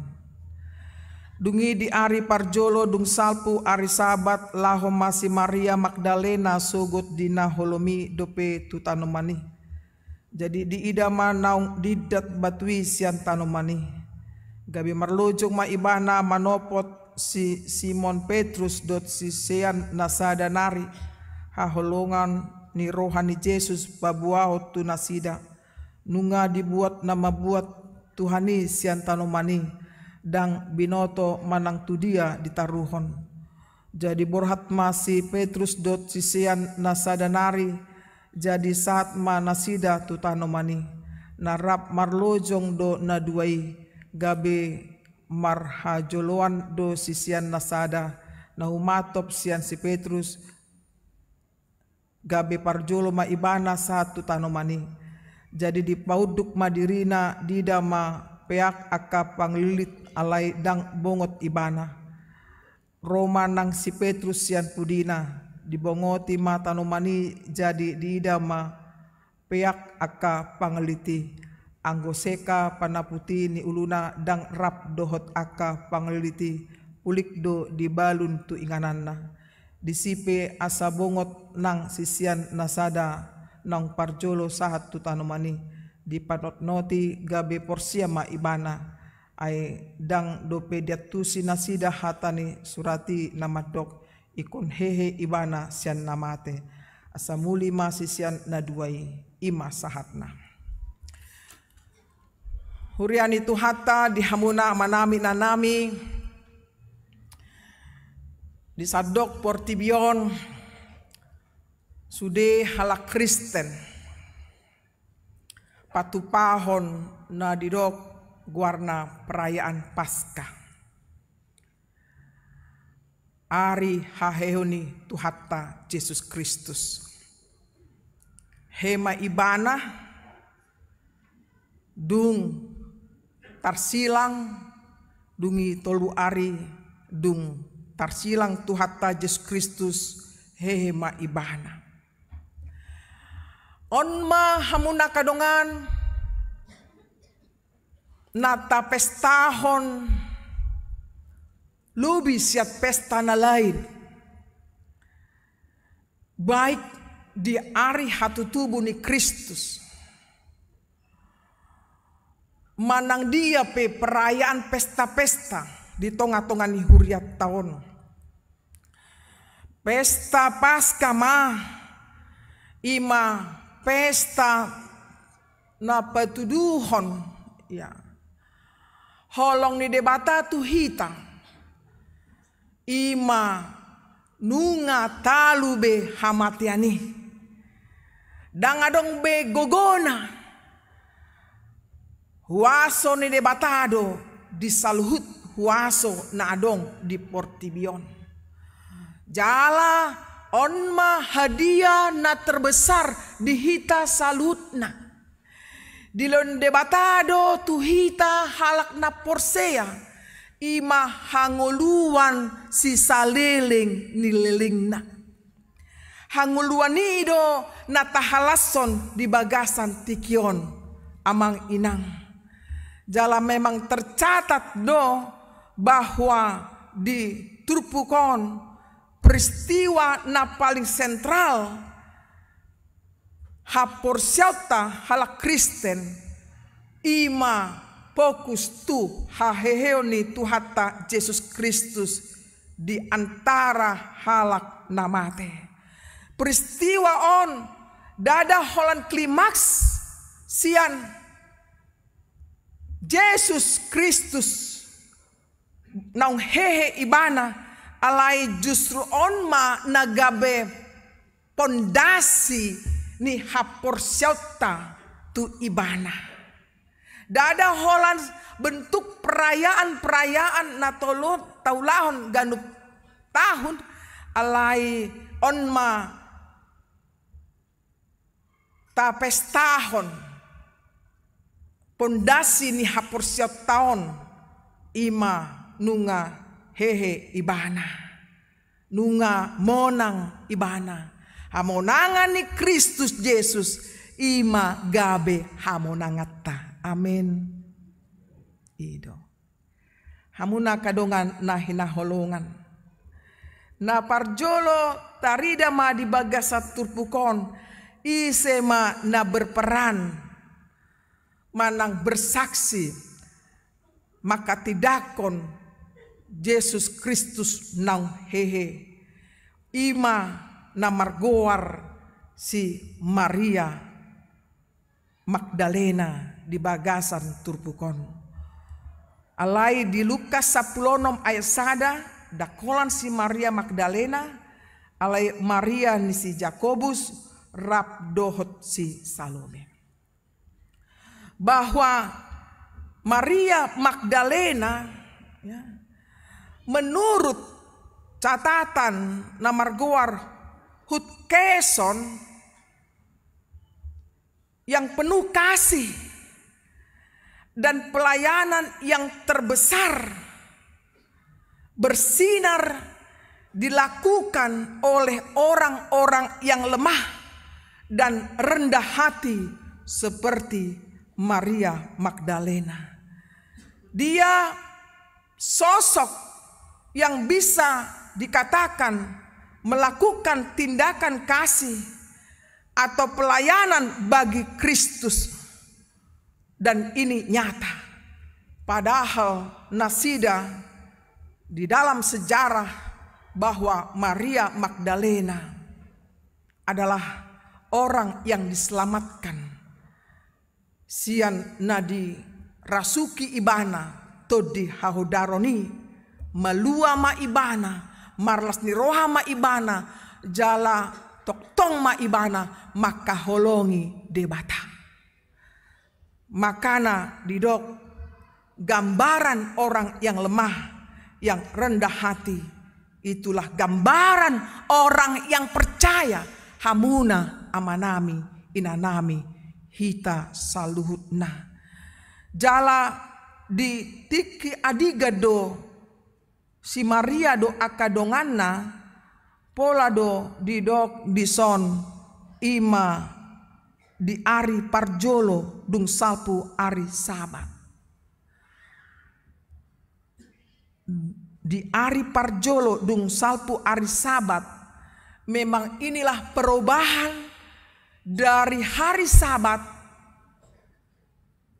dungi di ari parjolo dung salpu ari sabat laho masi Maria Magdalena sogot dina holomi dope tu tanomani jadi di idama naung didat batui sian tanomani gabi marlojong maibana manopot si Simon Petrus dot si sean nasada nari haholongan ni rohani Yesus babuao tu nasida nunga dibuat nama buat Tuhani sian tanomani dang binoto manang tu dia ditaruhon jadi borhat masih Petrus dot si sean nasada nari jadi saat ma nasida tu tanomani narap marlojong do naduai gabe marhajoloan do si sean nasada nahumatop sian si Petrus gabe parjolo ma ibana satu tanomani jadi di pauduk madirina didama peak aka panglilit alai dang bongot ibana Roma nang si Petrus sian pudina dibongoti ma tanomani jadi didama peak aka pangliti anggoseka panaputi ni uluna dang rap dohot aka pangliti pulik do di balun tu ingananna disipe asa bongot nang sisian nasada nang parjolo sahat tu tanomani di panot noti gabe porsia ma ibana ai dang dope diatusi nasida hatani surati namadok ikon hehe ibana sian namate asa muli ma sisian naduai ima sahatna huriani tu hatta di hamuna manami nanami di sadok portibion sude halak Kristen patupahon na didok guarna perayaan Paskah ari hahehoni tuhatta Yesus Kristus hema ibana dung tarsilang dungi tolu ari dung tarsilang tuhatta Yesus Kristus hehema ibana onma hamuna kadongan nata pestahon lubi siat pesta na lain, baik di hari hatu tubuh ni Kristus, manang dia pe perayaan pesta-pesta di tonga-tonga ni huriat tahun. Pesta Paskah mah ima pesta na patuduhon ya holong ni debata tu hita ima nunga talu be hamatiani dangadong be gogona huaso ni debatado disaluhut huaso na adong di Portibion. Jala onma hadiah na terbesar di hita salutna. Di lon debatado tu hita halak na porsea. Ima hanguluan si saliling nililingna. Hanguluan nido na tahalason di bagasan tikion amang inang. Jala memang tercatat do bahwa di Turpukon peristiwa na paling sentral haporsiauta halak Kristen ima fokus tu haheheoni tu hatta Yesus Kristus di antara halak namate. Peristiwa on dada holan klimaks sian Yesus Kristus naung hehe ibana alai justru onma nagabe pondasi ni haporsiauta tu ibana. Dada holan bentuk perayaan na taulahon ganup tahun alai onma tapestahon pondasi ni haporsiautaon ima nunga hehe ibana, nunga monang ibana, hamonangan ni Kristus Yesus ima gabe hamonangatta. Amin. Ido. Hamuna kadongan na hinaholongan. Na parjolo tarida ma di bagasat Turpukon isema na berperan manang bersaksi maka tidakon Yesus Kristus nang hehe ima na margoar si Maria Magdalena di bagasan Turpukon. Alai di Lukas 10 ayat sada dakolan si Maria Magdalena alai Maria ni si Jakobus rap dohot si Salome. Bahwa Maria Magdalena ya, menurut catatan namargoar hut keson yang penuh kasih dan pelayanan yang terbesar bersinar dilakukan oleh orang-orang yang lemah dan rendah hati seperti Maria Magdalena. Dia sosok yang bisa dikatakan melakukan tindakan kasih atau pelayanan bagi Kristus, dan ini nyata. Padahal nasida di dalam sejarah bahwa Maria Magdalena adalah orang yang diselamatkan sian nadi rasuki ibana todi hahudaroni malua ma ibana marlas ni roha ma ibana jala toktong ma ibana maka holongi debata. Makana didok gambaran orang yang lemah, yang rendah hati, itulah gambaran orang yang percaya. Hamuna amanami inanami hita saluhutna. Jala di tiki adigado si Maria do akadonganna pola do didok dison ima di ari parjolo dung salpu ari sabat. Di ari parjolo dung salpu ari sabat, memang inilah perubahan dari hari sabat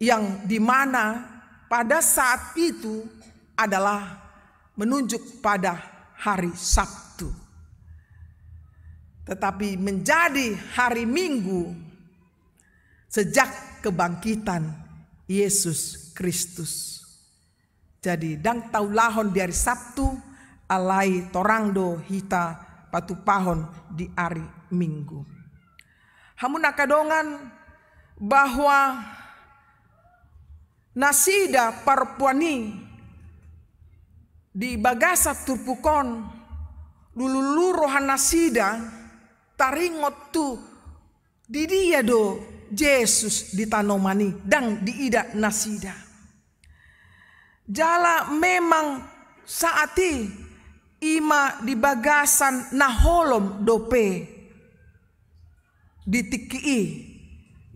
yang dimana pada saat itu adalah menunjuk pada hari Sabtu. Tetapi menjadi hari Minggu sejak kebangkitan Yesus Kristus. Jadi dang taulahon di hari Sabtu alai torangdo hita patupahon di hari Minggu. Hamun nakadongan bahwa nasida parpuani di bagasa turpukon lululu rohan nasida taringot tu di dia do Yesus ditanomani dang diida nasida. Jala memang saati ima di bagasan naholom dope ditikii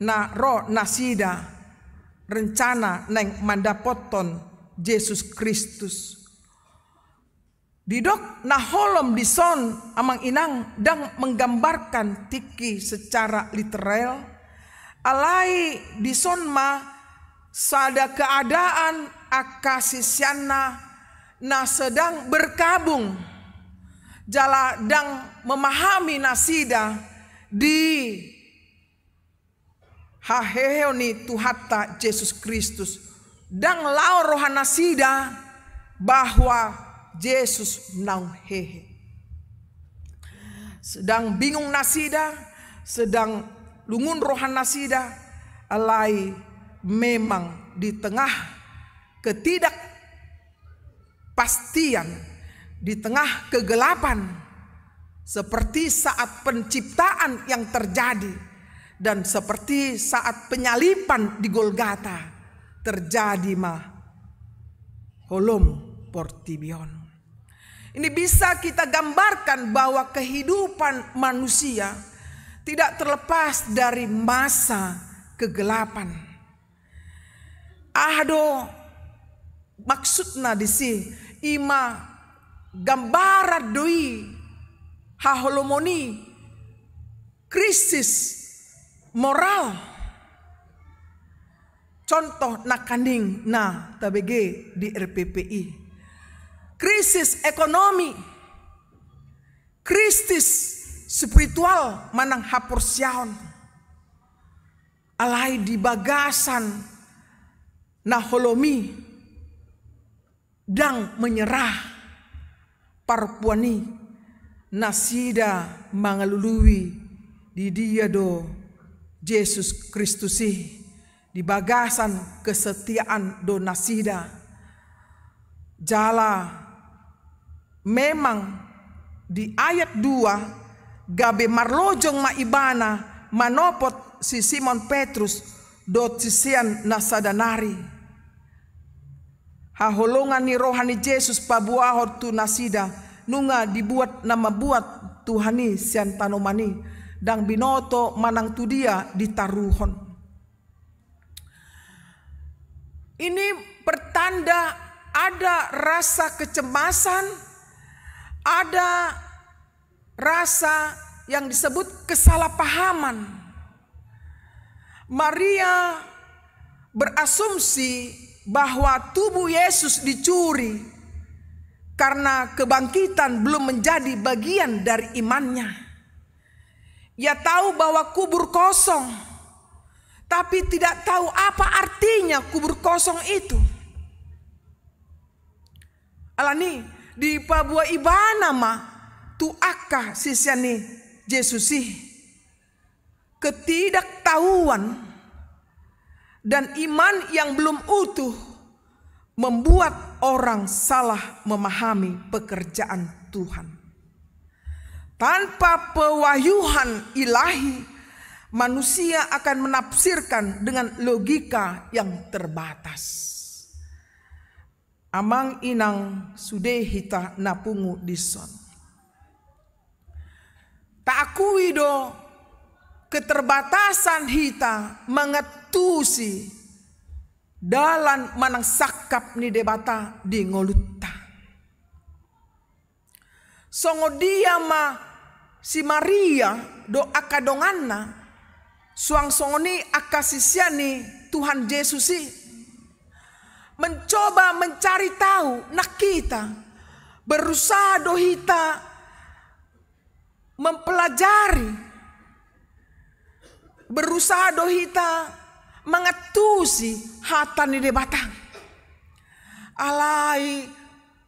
na ro nasida rencana neng mandapoton Yesus Kristus. Didok naholom dison amang inang dang menggambarkan tiki secara literal. Alai dison ma sada keadaan akasisiana na sedang berkabung. Jala dang memahami nasida di haheoni tuhata Yesus Kristus. Dang lau rohan nasida bahwa Yesus nang hehe. Sedang bingung nasida, sedang lungun rohan nasida, alai memang di tengah ketidakpastian, di tengah kegelapan, seperti saat penciptaan yang terjadi dan seperti saat penyalipan di Golgata terjadi holom portibion. Ini bisa kita gambarkan bahwa kehidupan manusia tidak terlepas dari masa kegelapan. Ado maksudna disi ima gambara doi haholomoni krisis moral. Contoh nakaning na tabege di RPPI. Krisis ekonomi, krisis spiritual manang hapursiaon. Alai di bagasan naholomi dang menyerah parpuani nasida mangalului di dia do Yesus Kristusi di bagasan kesetiaan do nasida. Jala memang di ayat 2 gabe marlojong maibana manopot si Simon Petrus dot sisian nasadanari. Haholongan ni rohani Yesus pabuahor tu nasida nunga dibuat nama buat Tuhani sian tanomani dang binoto manang tu dia ditaruhon. Ini pertanda ada rasa kecemasan, ada rasa yang disebut kesalahpahaman. Maria berasumsi bahwa tubuh Yesus dicuri karena kebangkitan belum menjadi bagian dari imannya. Ia tahu bahwa kubur kosong, tapi tidak tahu apa artinya kubur kosong itu. Alani di Papua Ibana tu akka sisiani Yesusi ketidaktahuan dan iman yang belum utuh membuat orang salah memahami pekerjaan Tuhan. Tanpa pewahyuan ilahi, manusia akan menafsirkan dengan logika yang terbatas. Amang inang sude hita napungu dison. Tak akui do keterbatasan hita mengetusi dalam manang sakap ni debata di ngolutta. Songo dia ma si Maria do akadonganna suang songoni akasisiani Tuhan Yesus mencoba mencari tahu nak kita berusaha do hita mempelajari, berusaha do hita mengetusi hatan di batang. Alai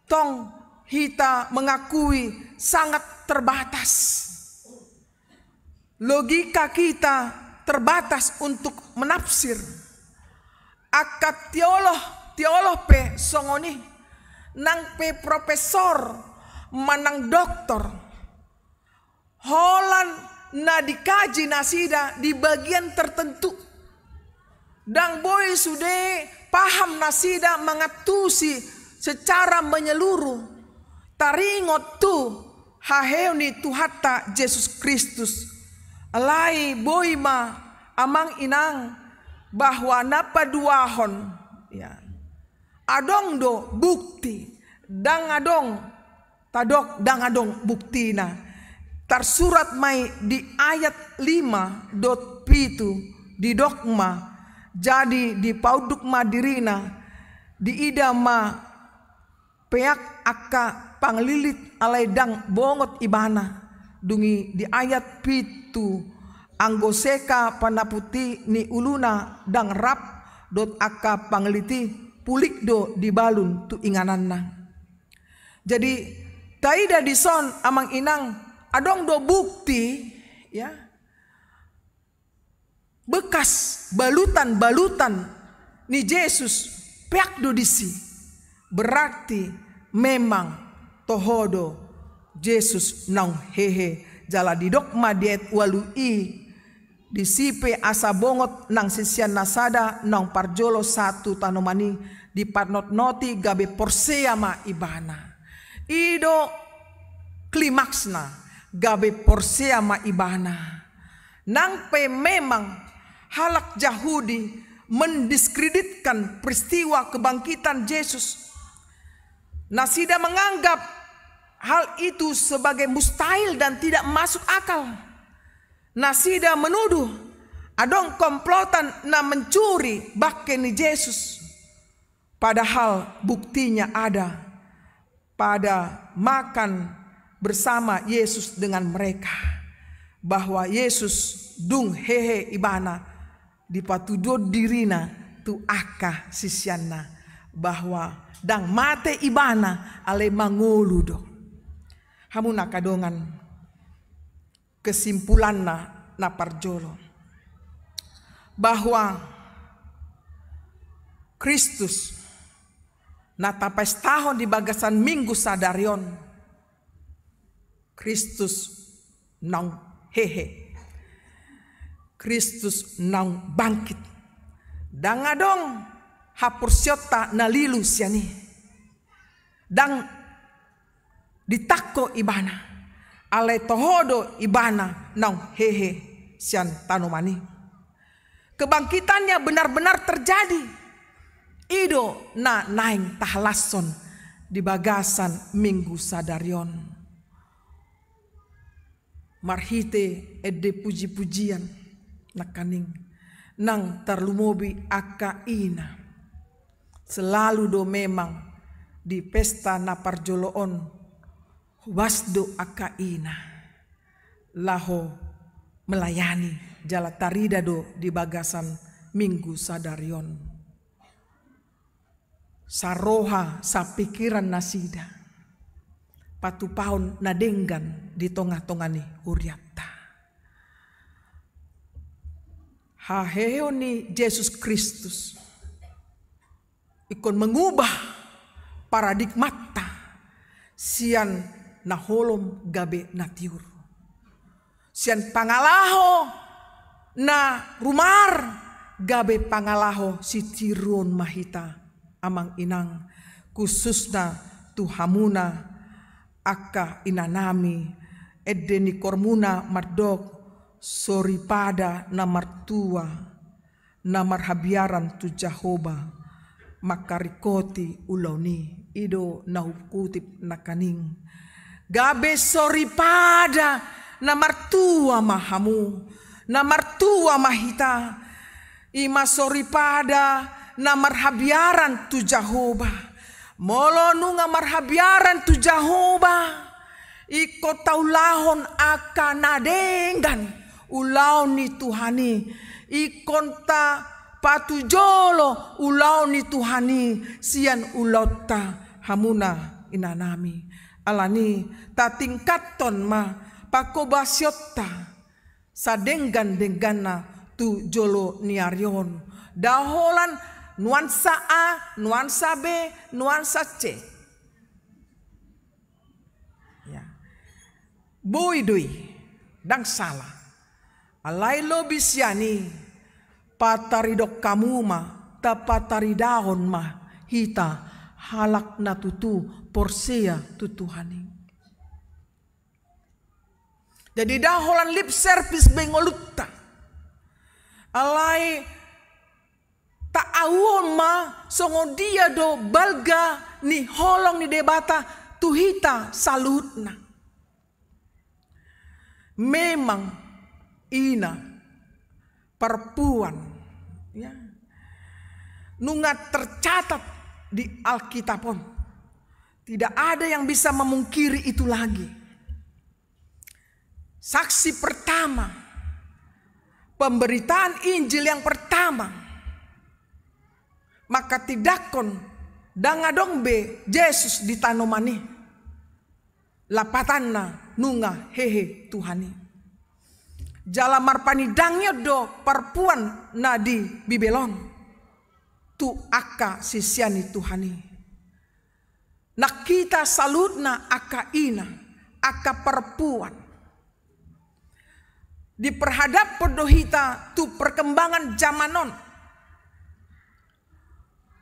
tong hita mengakui sangat terbatas. Logika kita terbatas untuk menafsir. Akat teolog pe songoni nang pe profesor manang doktor Holland na dikaji nasida di bagian tertentu. Dan boy sudah paham nasida mengetusi secara menyeluruh. Taringot tu haheuni Tuhata Yesus Kristus. Alai boy ma amang inang bahwa napa duahon ya. Adong do bukti dang adong tadok dang adong buktina. Tersurat mai di ayat 5.7 di dogma jadi di paudukma dirina di idama peak akka panglilit alai dang bongot ibana dungi di ayat 7 anggoseka panaputi ni uluna dang rap dot akka pangliti pulik do di balun tu ingananna. Jadi taida dison amang inang adong do bukti ya bekas balutan-balutan ni Yesus peak do disi berarti memang tohodo Yesus nang hehe jala di dogma diet walui disipe asa bongot nang sisian nasada nang parjolo 1 tanomani di parnot noti gabe porsea ma ibana ido klimaksna gabe porsea ma ibana nang pe memang halak Yahudi mendiskreditkan peristiwa kebangkitan Yesus. Nasida menganggap hal itu sebagai mustahil dan tidak masuk akal. Nasida menuduh adong komplotan na mencuri bakeni Yesus. Padahal buktinya ada pada makan bersama Yesus dengan mereka. Bahwa Yesus dung hehe ibana dipatudo dirina tu aka sisianna bahwa dang mate ibana ale manguludo. Hamuna kadongan kesimpulanna na parjolo bahwa Kristus na tapes tahun di bagasan minggu sadarion Kristus nang hehe Kristus nang bangkit dang adong hapursyota nalilu siani dang ditakko ibana ale tohodo ibana nang hehe sian tanomani kebangkitannya benar-benar terjadi ido na naing tahlason di bagasan minggu sadarion marhite ede puji-pujian nakaning nang terlumobi akaina selalu do memang di pesta naparjoloon wasdo akaina laho melayani jala tarida do di bagasan minggu sadarion saroha sapikiran nasida patu paun nadenggan di tongah-tongani huriata haheoni Yesus Kristus ikon mengubah paradigmata sian naholom gabe natiur sian pangalaho na rumar gabe pangalaho si tirun mahita amang inang khususna tuhamuna akka inanami edeni kormuna mardok soripada namar tua namar habiaran tu Jahoba makarikoti ulauni ido nahukutip nakaning gabe soripada namar tua mahamu namar tua mahita ima soripada namar habiaran tu Jahoba molonu ngamar habiaran tu Jahoba iko taulahon akan adengan ulau ni Tuhani ikonta patujolo ulau ni Tuhani sian ulota hamuna inanami alani ta tingkaton ma pakobasyota sadenggan-denggana tu jolo niarion daholan nuansa A, nuansa B, nuansa C. Ya. Boidui dang salah. Alailo bisyani pataridok kamu ma tapataridahon ma hita halak natutu porsea tutuhani. Jadi daholan lip service bengolutta. Alai tak awon ma songo dia do balga ni holong ni debata tuhita salutna. Memang ina perempuan ya nungat tercatat di Alkitab pun tidak ada yang bisa memungkiri itu lagi. Saksi pertama pemberitaan Injil yang pertama maka tidakon dangadong be Yesus di tanomani lapatanna nunga hehe Tuhani jalamar panidangnya do perempuan nadi Bibelon tu aka sisiani Tuhani nak kita salutna aka ina aka perempuan diperhadap perdohita tu perkembangan zamanon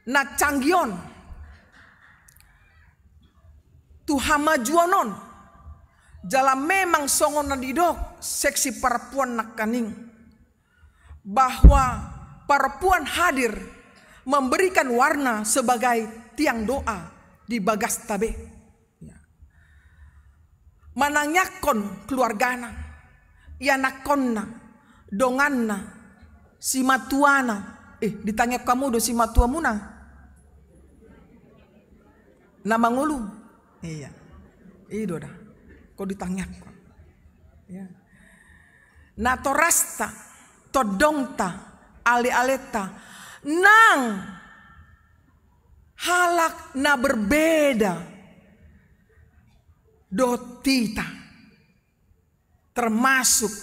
na canggion tu hamajuanon jala memang songon nadidok seksi perempuan nakaning bahwa perempuan hadir memberikan warna sebagai tiang doa di bagas tabe mananyakon keluargana yanakonna donganna simatuana ditanya kamu do simatuamuna nama ngulu iya itu dah kau ditanya ya natorasta todongta ale-aleta nang halak na berbeda dotita termasuk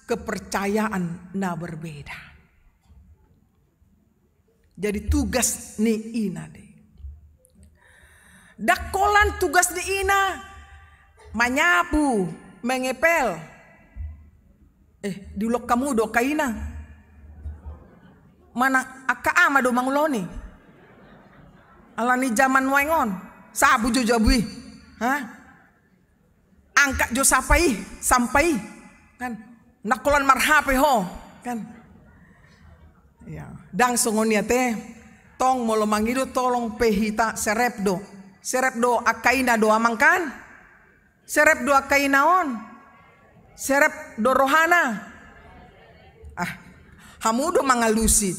kepercayaan na berbeda. Jadi tugas ni ina deh dakolan tugas ni ina manyapu, mengepel. Diulok kamu do kaina. Mana aka ama do manguloni. Alani zaman waingon. Sabu jo jabui. Hah? Angkat jo sampai. Kan. Nakolan marhape ho. Kan. Ya. Dang songonia teh. Tong molo mangido tolong pehita serepdo. Serepdo akaina do amangkan. Serep doa kainaon, serep do rohana. Hamu do mangalusi,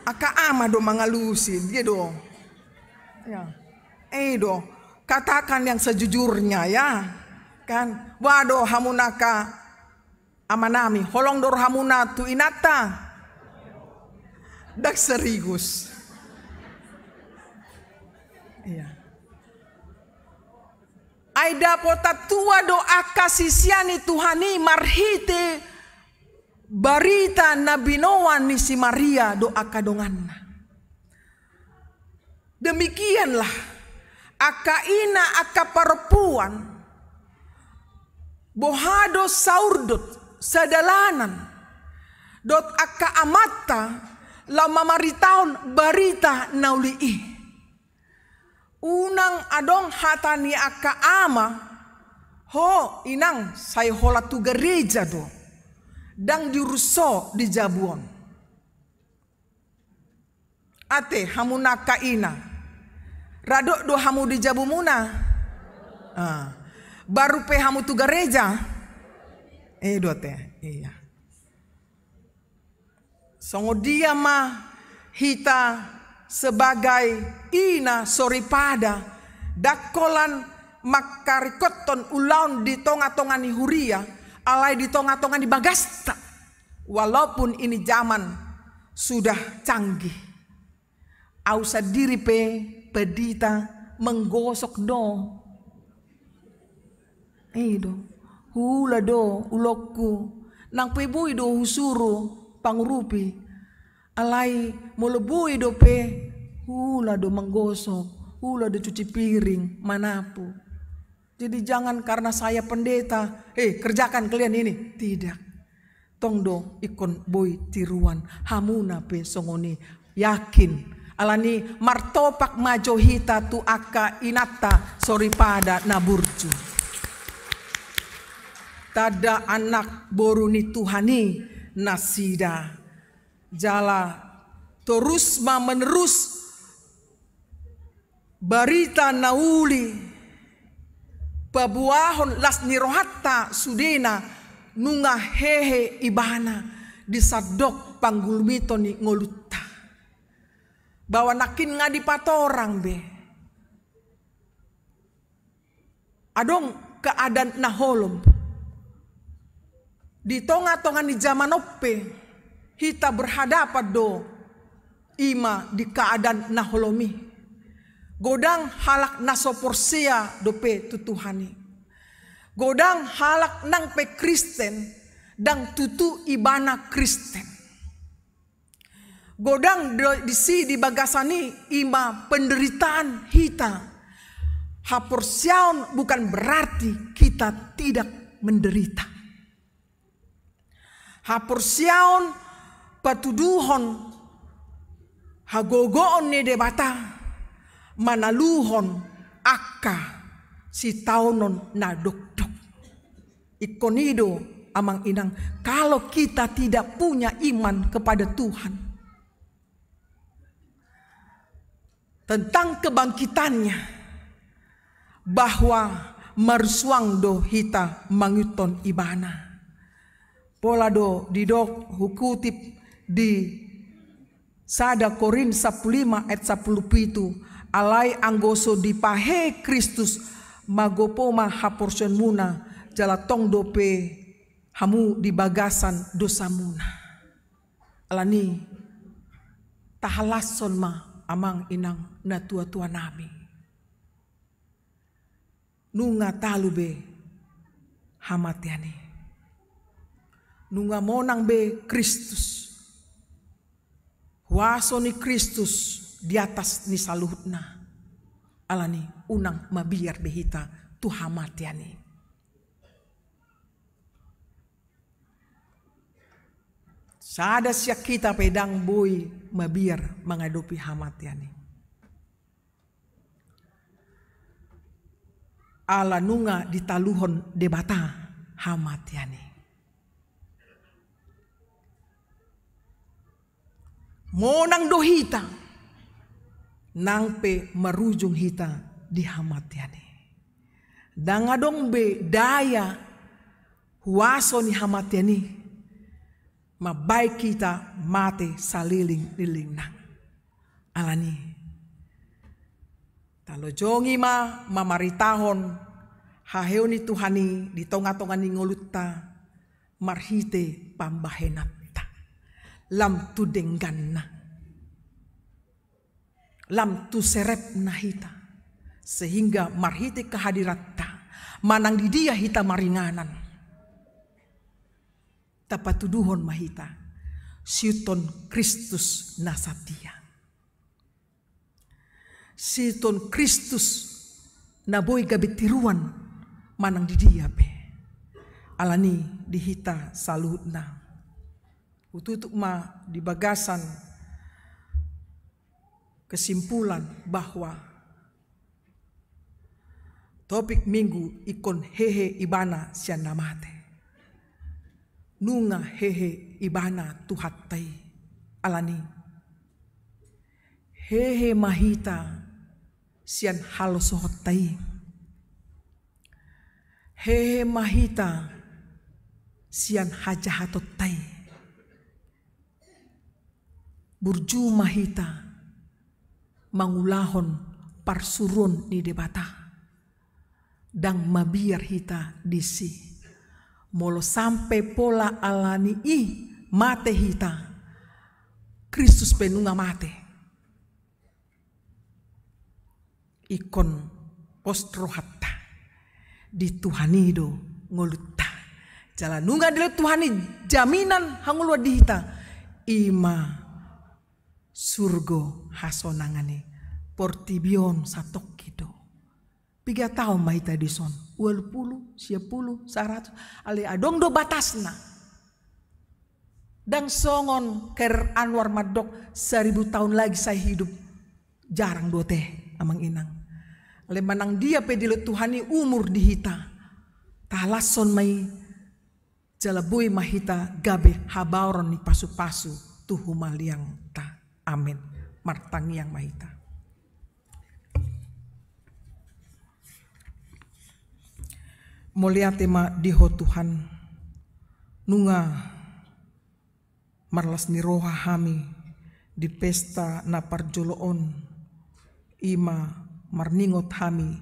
aka ama do mangalusi, dia do. Ya, do katakan yang sejujurnya ya, kan? Wado hamunaka amanami, holong dor hamuna tu inata, dak serigus. Iya. Aida pota tua doa kasisiani Tuhani marhite barita nabinoan ni si Maria doa kadonganna. Demikianlah aka ina aka perempuan bohado saurdot sadalanan dot aka amata lama maritaon barita nauli'i. Unang adong hatani aka ama ho inang say hola tu gereja do dang diruso di jabuon. Ate hamuna kaina. Radok do hamu di jabu muna. Baru pe hamu tu gereja. Do te. Iya. Songo dia mah hita sebagai ina soripada dakolan makarikoton ulaun di tonga-tonga ni huria alai di tonga-tonga di bagasta. Walaupun ini zaman sudah canggih, ausa diri pe pedita menggosok do. Do hula do ulokku nang pebui do husuru pangurupi alai molebui do pe hula do menggosok, hula do cuci piring manapu. Jadi jangan karena saya pendeta, kerjakan kalian ini. Tidak. Tongdo ikon boy tiruan hamuna pe songoni yakin alani martopak majo hita tu aka inata soripada naburju. Tada anak boruni Tuhani nasida jala terus menerus barita nauli pabuahon las nirohatta sudena nunga hehe ibana disadok panggulmito ni ngolutta bawa nakin ngadi patorang be adong keadaan naholom di tonga-tonga ni zaman oppe hita berhadapan do ima di keadaan naholomi godang halak nasoporsia dope tutuhani godang halak nang pe Kristen dang tutu ibana Kristen godang di bagasani ima penderitaan hita haporsiaun bukan berarti kita tidak menderita. Haporsiaun patuduhon hagogoon ne debata manaluhon akka si taunon na dokdok. Ikonido amang inang kalau kita tidak punya iman kepada Tuhan tentang kebangkitannya bahwa marsuang do hita manguton ibana. Pola do didok hukutip di sada Korin 15 ayat 17 alai anggoso dipahe Kristus magopoma haporsen muna jalatong dope hamu di bagasan dosa muna alani tahalason ma amang inang na tua-tua nami nunga talube hamatiani nunga monang be Kristus waso ni Kristus di atas ni saluhutna alani unang mabiar behita tuhamatiani sada siak kita pedang boy mabiar mengadopi hamatiani ala nunga ditaluhon debata hamatiani monang do hita nang pe marujung hita di hamatiani dangadong be daya huaso ni hamatiani mabai kita mate saliling liling nang alani talo jongi ma mamaritahon haheoni Tuhani di tonga-tonga ni ngolutta marhite pambahenat lam tu dengganna lam tu serep nahita sehingga marhite kehadiratta manang di dia hita maringanan tapatuduhon mahita siuton Kristus nasatia siuton Kristus naboy gabitiruan manang di dia be alani dihita salutna ututuk ma di bagasan kesimpulan bahwa topik minggu ikon hehe ibana sian namate nunga hehe ibana tuhatai alani. Hehe mahita sian halosohotai. Hehe mahita sian hajahatotai. Burju mahita mangulahon parsurun ni debata. Dang mabiar hita disi. Molo sampai pola alani mate hita. Kristus penunga mate. Ikon postrohatta. Di Tuhanido ngolutta. Jalan nunga dile Tuhani jaminan hangulwa di hita. Ima surgo hasonangani. Portibion satok kido. 3 tahun mahita dison. 20, 10, 100. Ali adong do batasna. Dan songon ker Anwar Madok 1000 tahun lagi saya hidup. Jarang dote amang inang. Ale manang dia pedilo Tuhani umur dihita. Talason mai jalabui mahita gabe habauron ni pasu-pasu tuhumaliang ta. Amin. Martangiang mahita. Mulia tema diho Tuhan. Nunga marlas ni roha hami di pesta na parjoloon ima marningot hami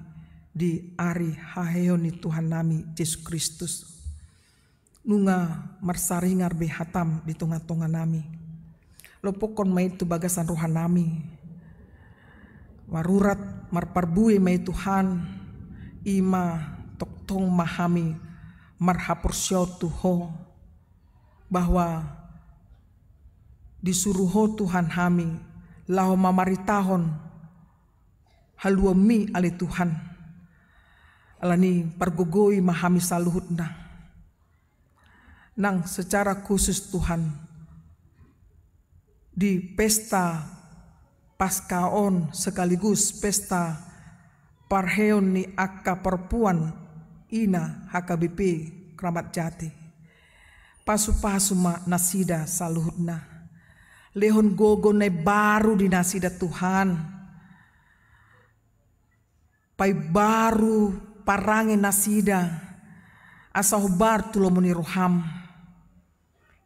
di ari haheoni Tuhan nami Yesus Kristus. Nunga marsaringar behatam di tengah-tengah nami. Lopokon mai tu bagasan roha nami. Marurat marparbui mai Tuhan ima toktong mahami marhapur syau tuho bahwa disuruh Tuhan hami lahu mamaritahon haluami ali Tuhan alani pargogoi mahami saluhutna nang secara khusus Tuhan di pesta Paskaon sekaligus pesta parheon ni akka perempuan ina HKBP Kramat Jati pasu-pasu ma nasida saluhutna lehon gogo ne baru di nasida Tuhan pai baru parange nasida asa hubar tulomuni roham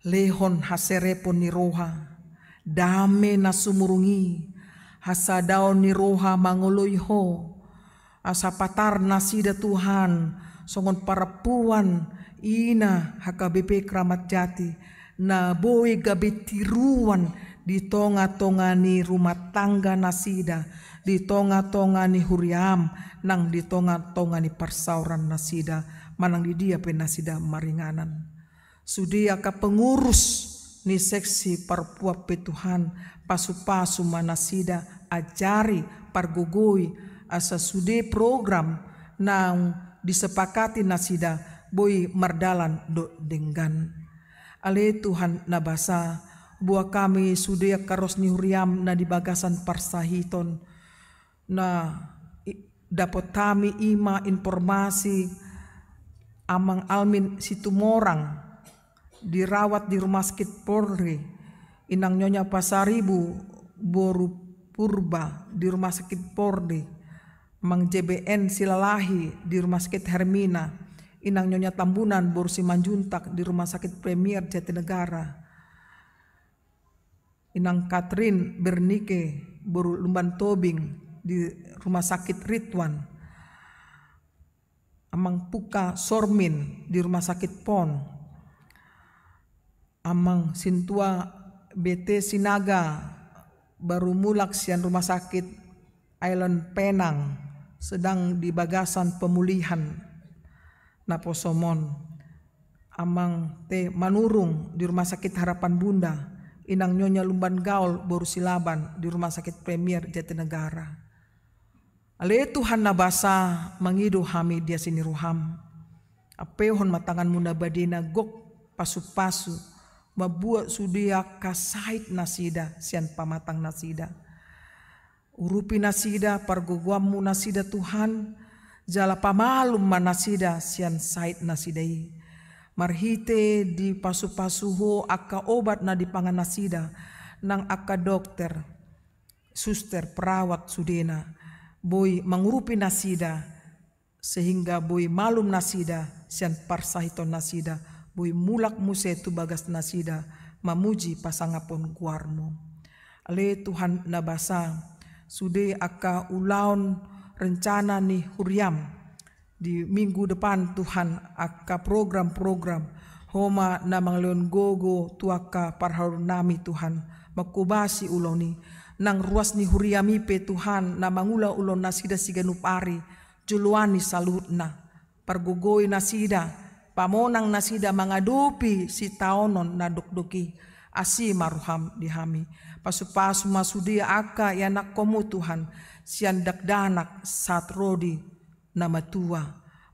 lehon haserepon ni roha dame nasumurungi hasadaon ni roha mangoloiho asa patar nasida Tuhan songon parapuan ina HKBP Kramat Jati na boy gabe tiruan di tonga-tonga ni rumah tangga nasida di tonga-tonga ni huriam nang di tonga-tonga ni persauran nasida manang di dia penasida maringanan sudia ka pengurus ni seksi parpua petuhan pasu-pasu manasida ajari pargogoi asa sude program nang disepakati nasida boy mardalan do denggan ale Tuhan nabasa buah kami sude karos ni huriam na di bagasan parsahiton na dapat kami ima informasi amang almin situmorang dirawat di rumah sakit Polri inang Nyonya Pasaribu Boru Purba di rumah sakit Polri Mang JBN Silalahi di rumah sakit Hermina inang Nyonya Tambunan Boru Simanjuntak di rumah sakit Premier Jatinegara inang Catherine Bernike Boru Lumban Tobing di rumah sakit Ridwan amang Puka Sormin di rumah sakit Pon amang Sintua BT Sinaga baru mulak sian rumah sakit Island Penang sedang di bagasan pemulihan naposomon amang T Manurung di rumah sakit Harapan Bunda inang Nyonya Lumban Gaul Boru Silaban di rumah sakit Premier Jatinegara ale Tuhan nabasa mangido hami dia sini ruham apehon matangan munda badina gok pasu-pasu mabuat sudia kasait nasida sian pamatang nasida urupi nasida pargoguamu nasida Tuhan jala pamalum manasida sian sait nasidai Marhite di pasu-pasuho aka obat na di pangan nasida nang aka dokter, suster, perawat sudena. Boy mangurupi nasida sehingga boy malum nasida sian parsahiton nasida. Boy mulak muse tu bagas nasida mamuji pasangapon guarmu. Ale Tuhan nabasa sude aka ulaun rencana ni huriam di minggu depan Tuhan aka program-program homa namang leon gogo tuaka parharun nami Tuhan makubasi uloni nang ruas ni huriami pe Tuhan namangula ulon nasida siganupari juluani salutna pargogoi nasida pamonang nasida mangadupi si taonon na dukduki asi maruham dihami pasu-pasu masudia aka yanak komu Tuhan sian dakdanak saat rodi nama tua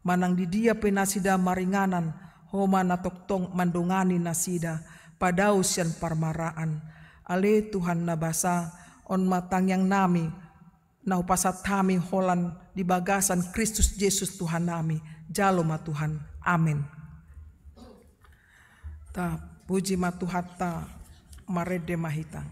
manang di dia penasida maringanan homa natoktong mandongani nasida padau sian parmaraan ale Tuhan nabasa on matang yang nami na upasat kami holan di bagasan Kristus Yesus Tuhan nami jalo ma Tuhan amin. Ta puji ma Tuhan ta marede mahitang.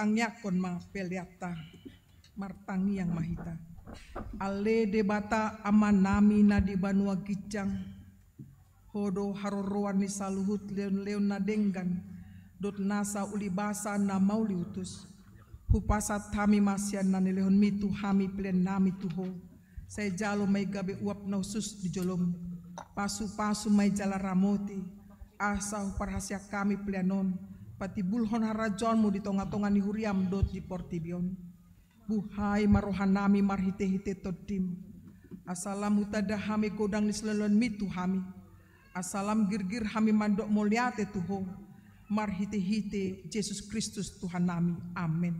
tangyakon ma peliata martangi yang mahita. Ale debata amanami na di banua gijang hodo haroroan ni saluhut leon na denggan dot nasa ulibasa na mauli utus hupasat hami masyan na nilehon mitu hami plen nami tuho saya jalo may gabi uap na usus di jolom pasu-pasu may jala ramoti asa parhasya kami plenon pati bulhon harajonmu di tonga-tonga ni huriam dot di portibion. Buhay marohan nami marhite-hite todim. Asalam hutada hami kodang nislelon mitu hami. Asalam girgir hami mandok moliate tuho. Marhite-hite Yesus Kristus Tuhan nami. Amin.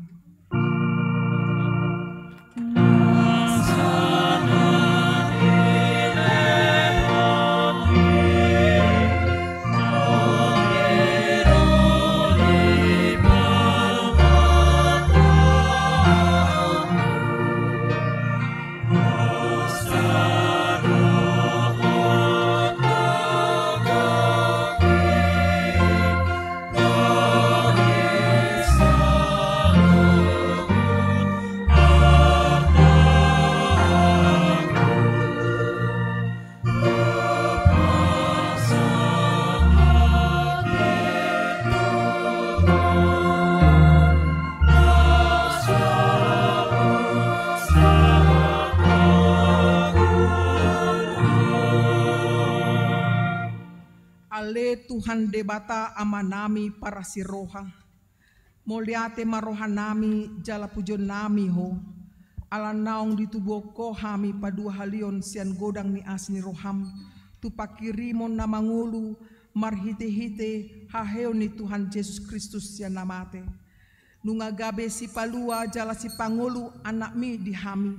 Tuhan debata amanami para siroha moliate marohan nami jala pujon nami ho ala naong ditubo ko hami padua halion sian godang ni asni roham tu pakirimon na mangulu marhite-hite haheo ni Tuhan Yesus Kristus sian namate nunga gabe si palua jala si pangulu anak mi di hami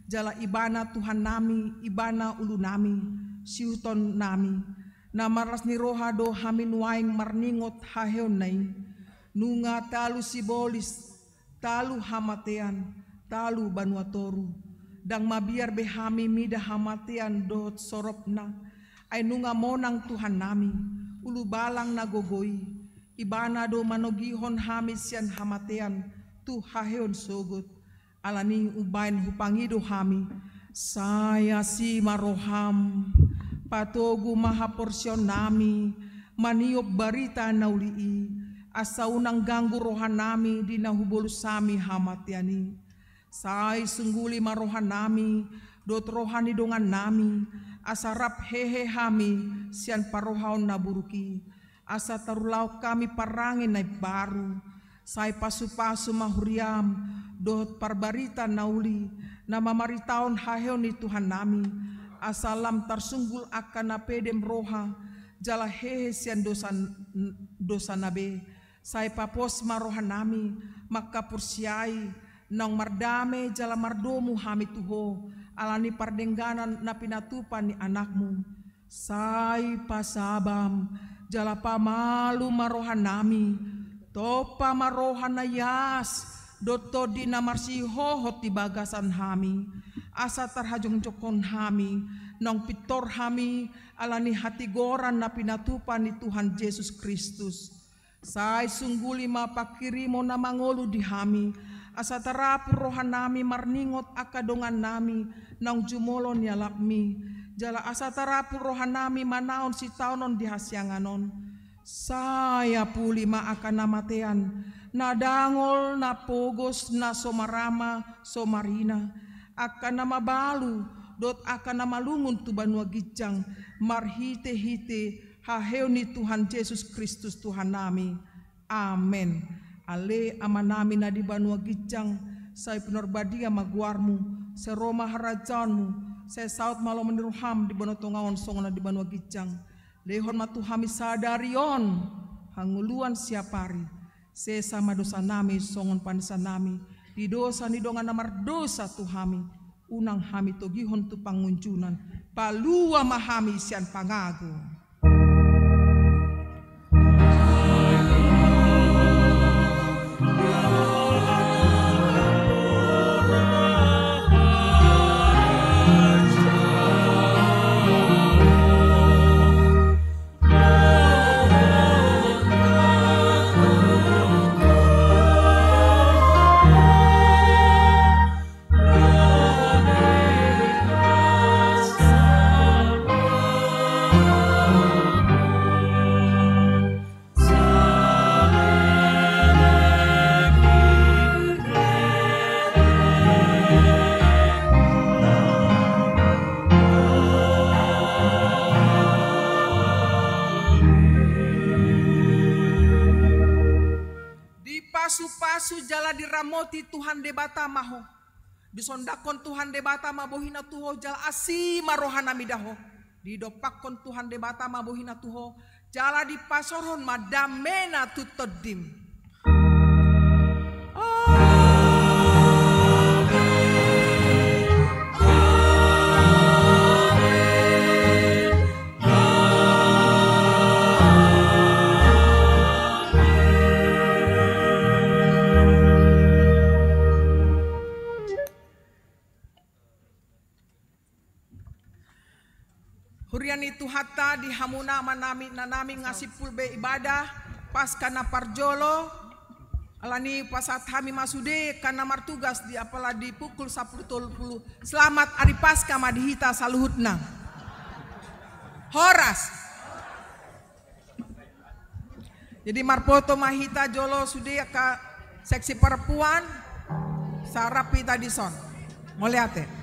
jala ibana Tuhan nami ibana ulu nami siuton nami na maras ni roha do hamin waing marningot haheon nai nunga talu sibolis talu hamatean talu banuatoru dang mabiar behami mida hamatean dot soropna ay nunga monang Tuhan nami ulu balang nagogoi ibana do manogihon hami sian hamatean tu haheon sogot alani ubain hupangido hami saya si maroham patogu maha porsyon nami maniop barita naulii asa unang ganggu rohan nami di nahubulu sami hamatiani sai sungguli marohan nami dot rohani dongan nami asa rap hehe hami sian parohaon naburuki asa tarulau kami parangin naik baru sai pasu-pasu mahuriam dot parbarita nauli nama maritaon haheon ni Tuhan nami asalam tarsunggul akan napedem roha jala hehe sian dosa nabe sai papos marohan nami maka pursiai nang mardame jala mardomu hami tuho alani pardengganan na pinatupan ni anakmu sai pasabam jala pamalu marohan nami topa marohan na yas doto di namarsi hohot di bagasan hami asa tarhajong jokon hami nong pitor hami alani hati goran na pinatupan ni Tuhan Yesus Kristus sai sungguli mapakirimo na mangolu di hami asa tarapu rohan nami marningot akadongan nami nong jumolon yalakmi jala asa tarapu rohan nami manaon si taonon di hasyanganon saya puli ma akan namatean na dangol na pogos na somarama somarina akan nama balu dot akan nama lungun tu banua gijang marhite-hite haheo ni Tuhan Yesus Kristus Tuhan nami amen ale amanami na di banua gijang sai penorbadia maguarmu seroma harajanmu saya saut malo meniruham di banotongaon songona di banua gijang lehon matu hami sadarion hanguluan siapari sesama dosa nami songon panisa nami di dosa ni dongan namar dosa tu hami unang hami togihon tu pangunjunan palua mahami sian pangago pasu-pasu jala diramoti Tuhan debata maho. Disondakon Tuhan debata mabohina tuho jala asima rohana midaho. Didopakon Tuhan debata mabohina tuho jala dipasoron madamena tutodim. Hurian itu hatta di hamuna manami nanami ngasih pulbe ibadah pas kana parjolo alani pasat hami masude kana martugas di apalah di pukul 10.30. Selamat hari Paskah madihita saluhutna. Horas. Jadi marpoto mahita jolo sude ka seksi perempuan sarapi tadi son. Mau lihat ya?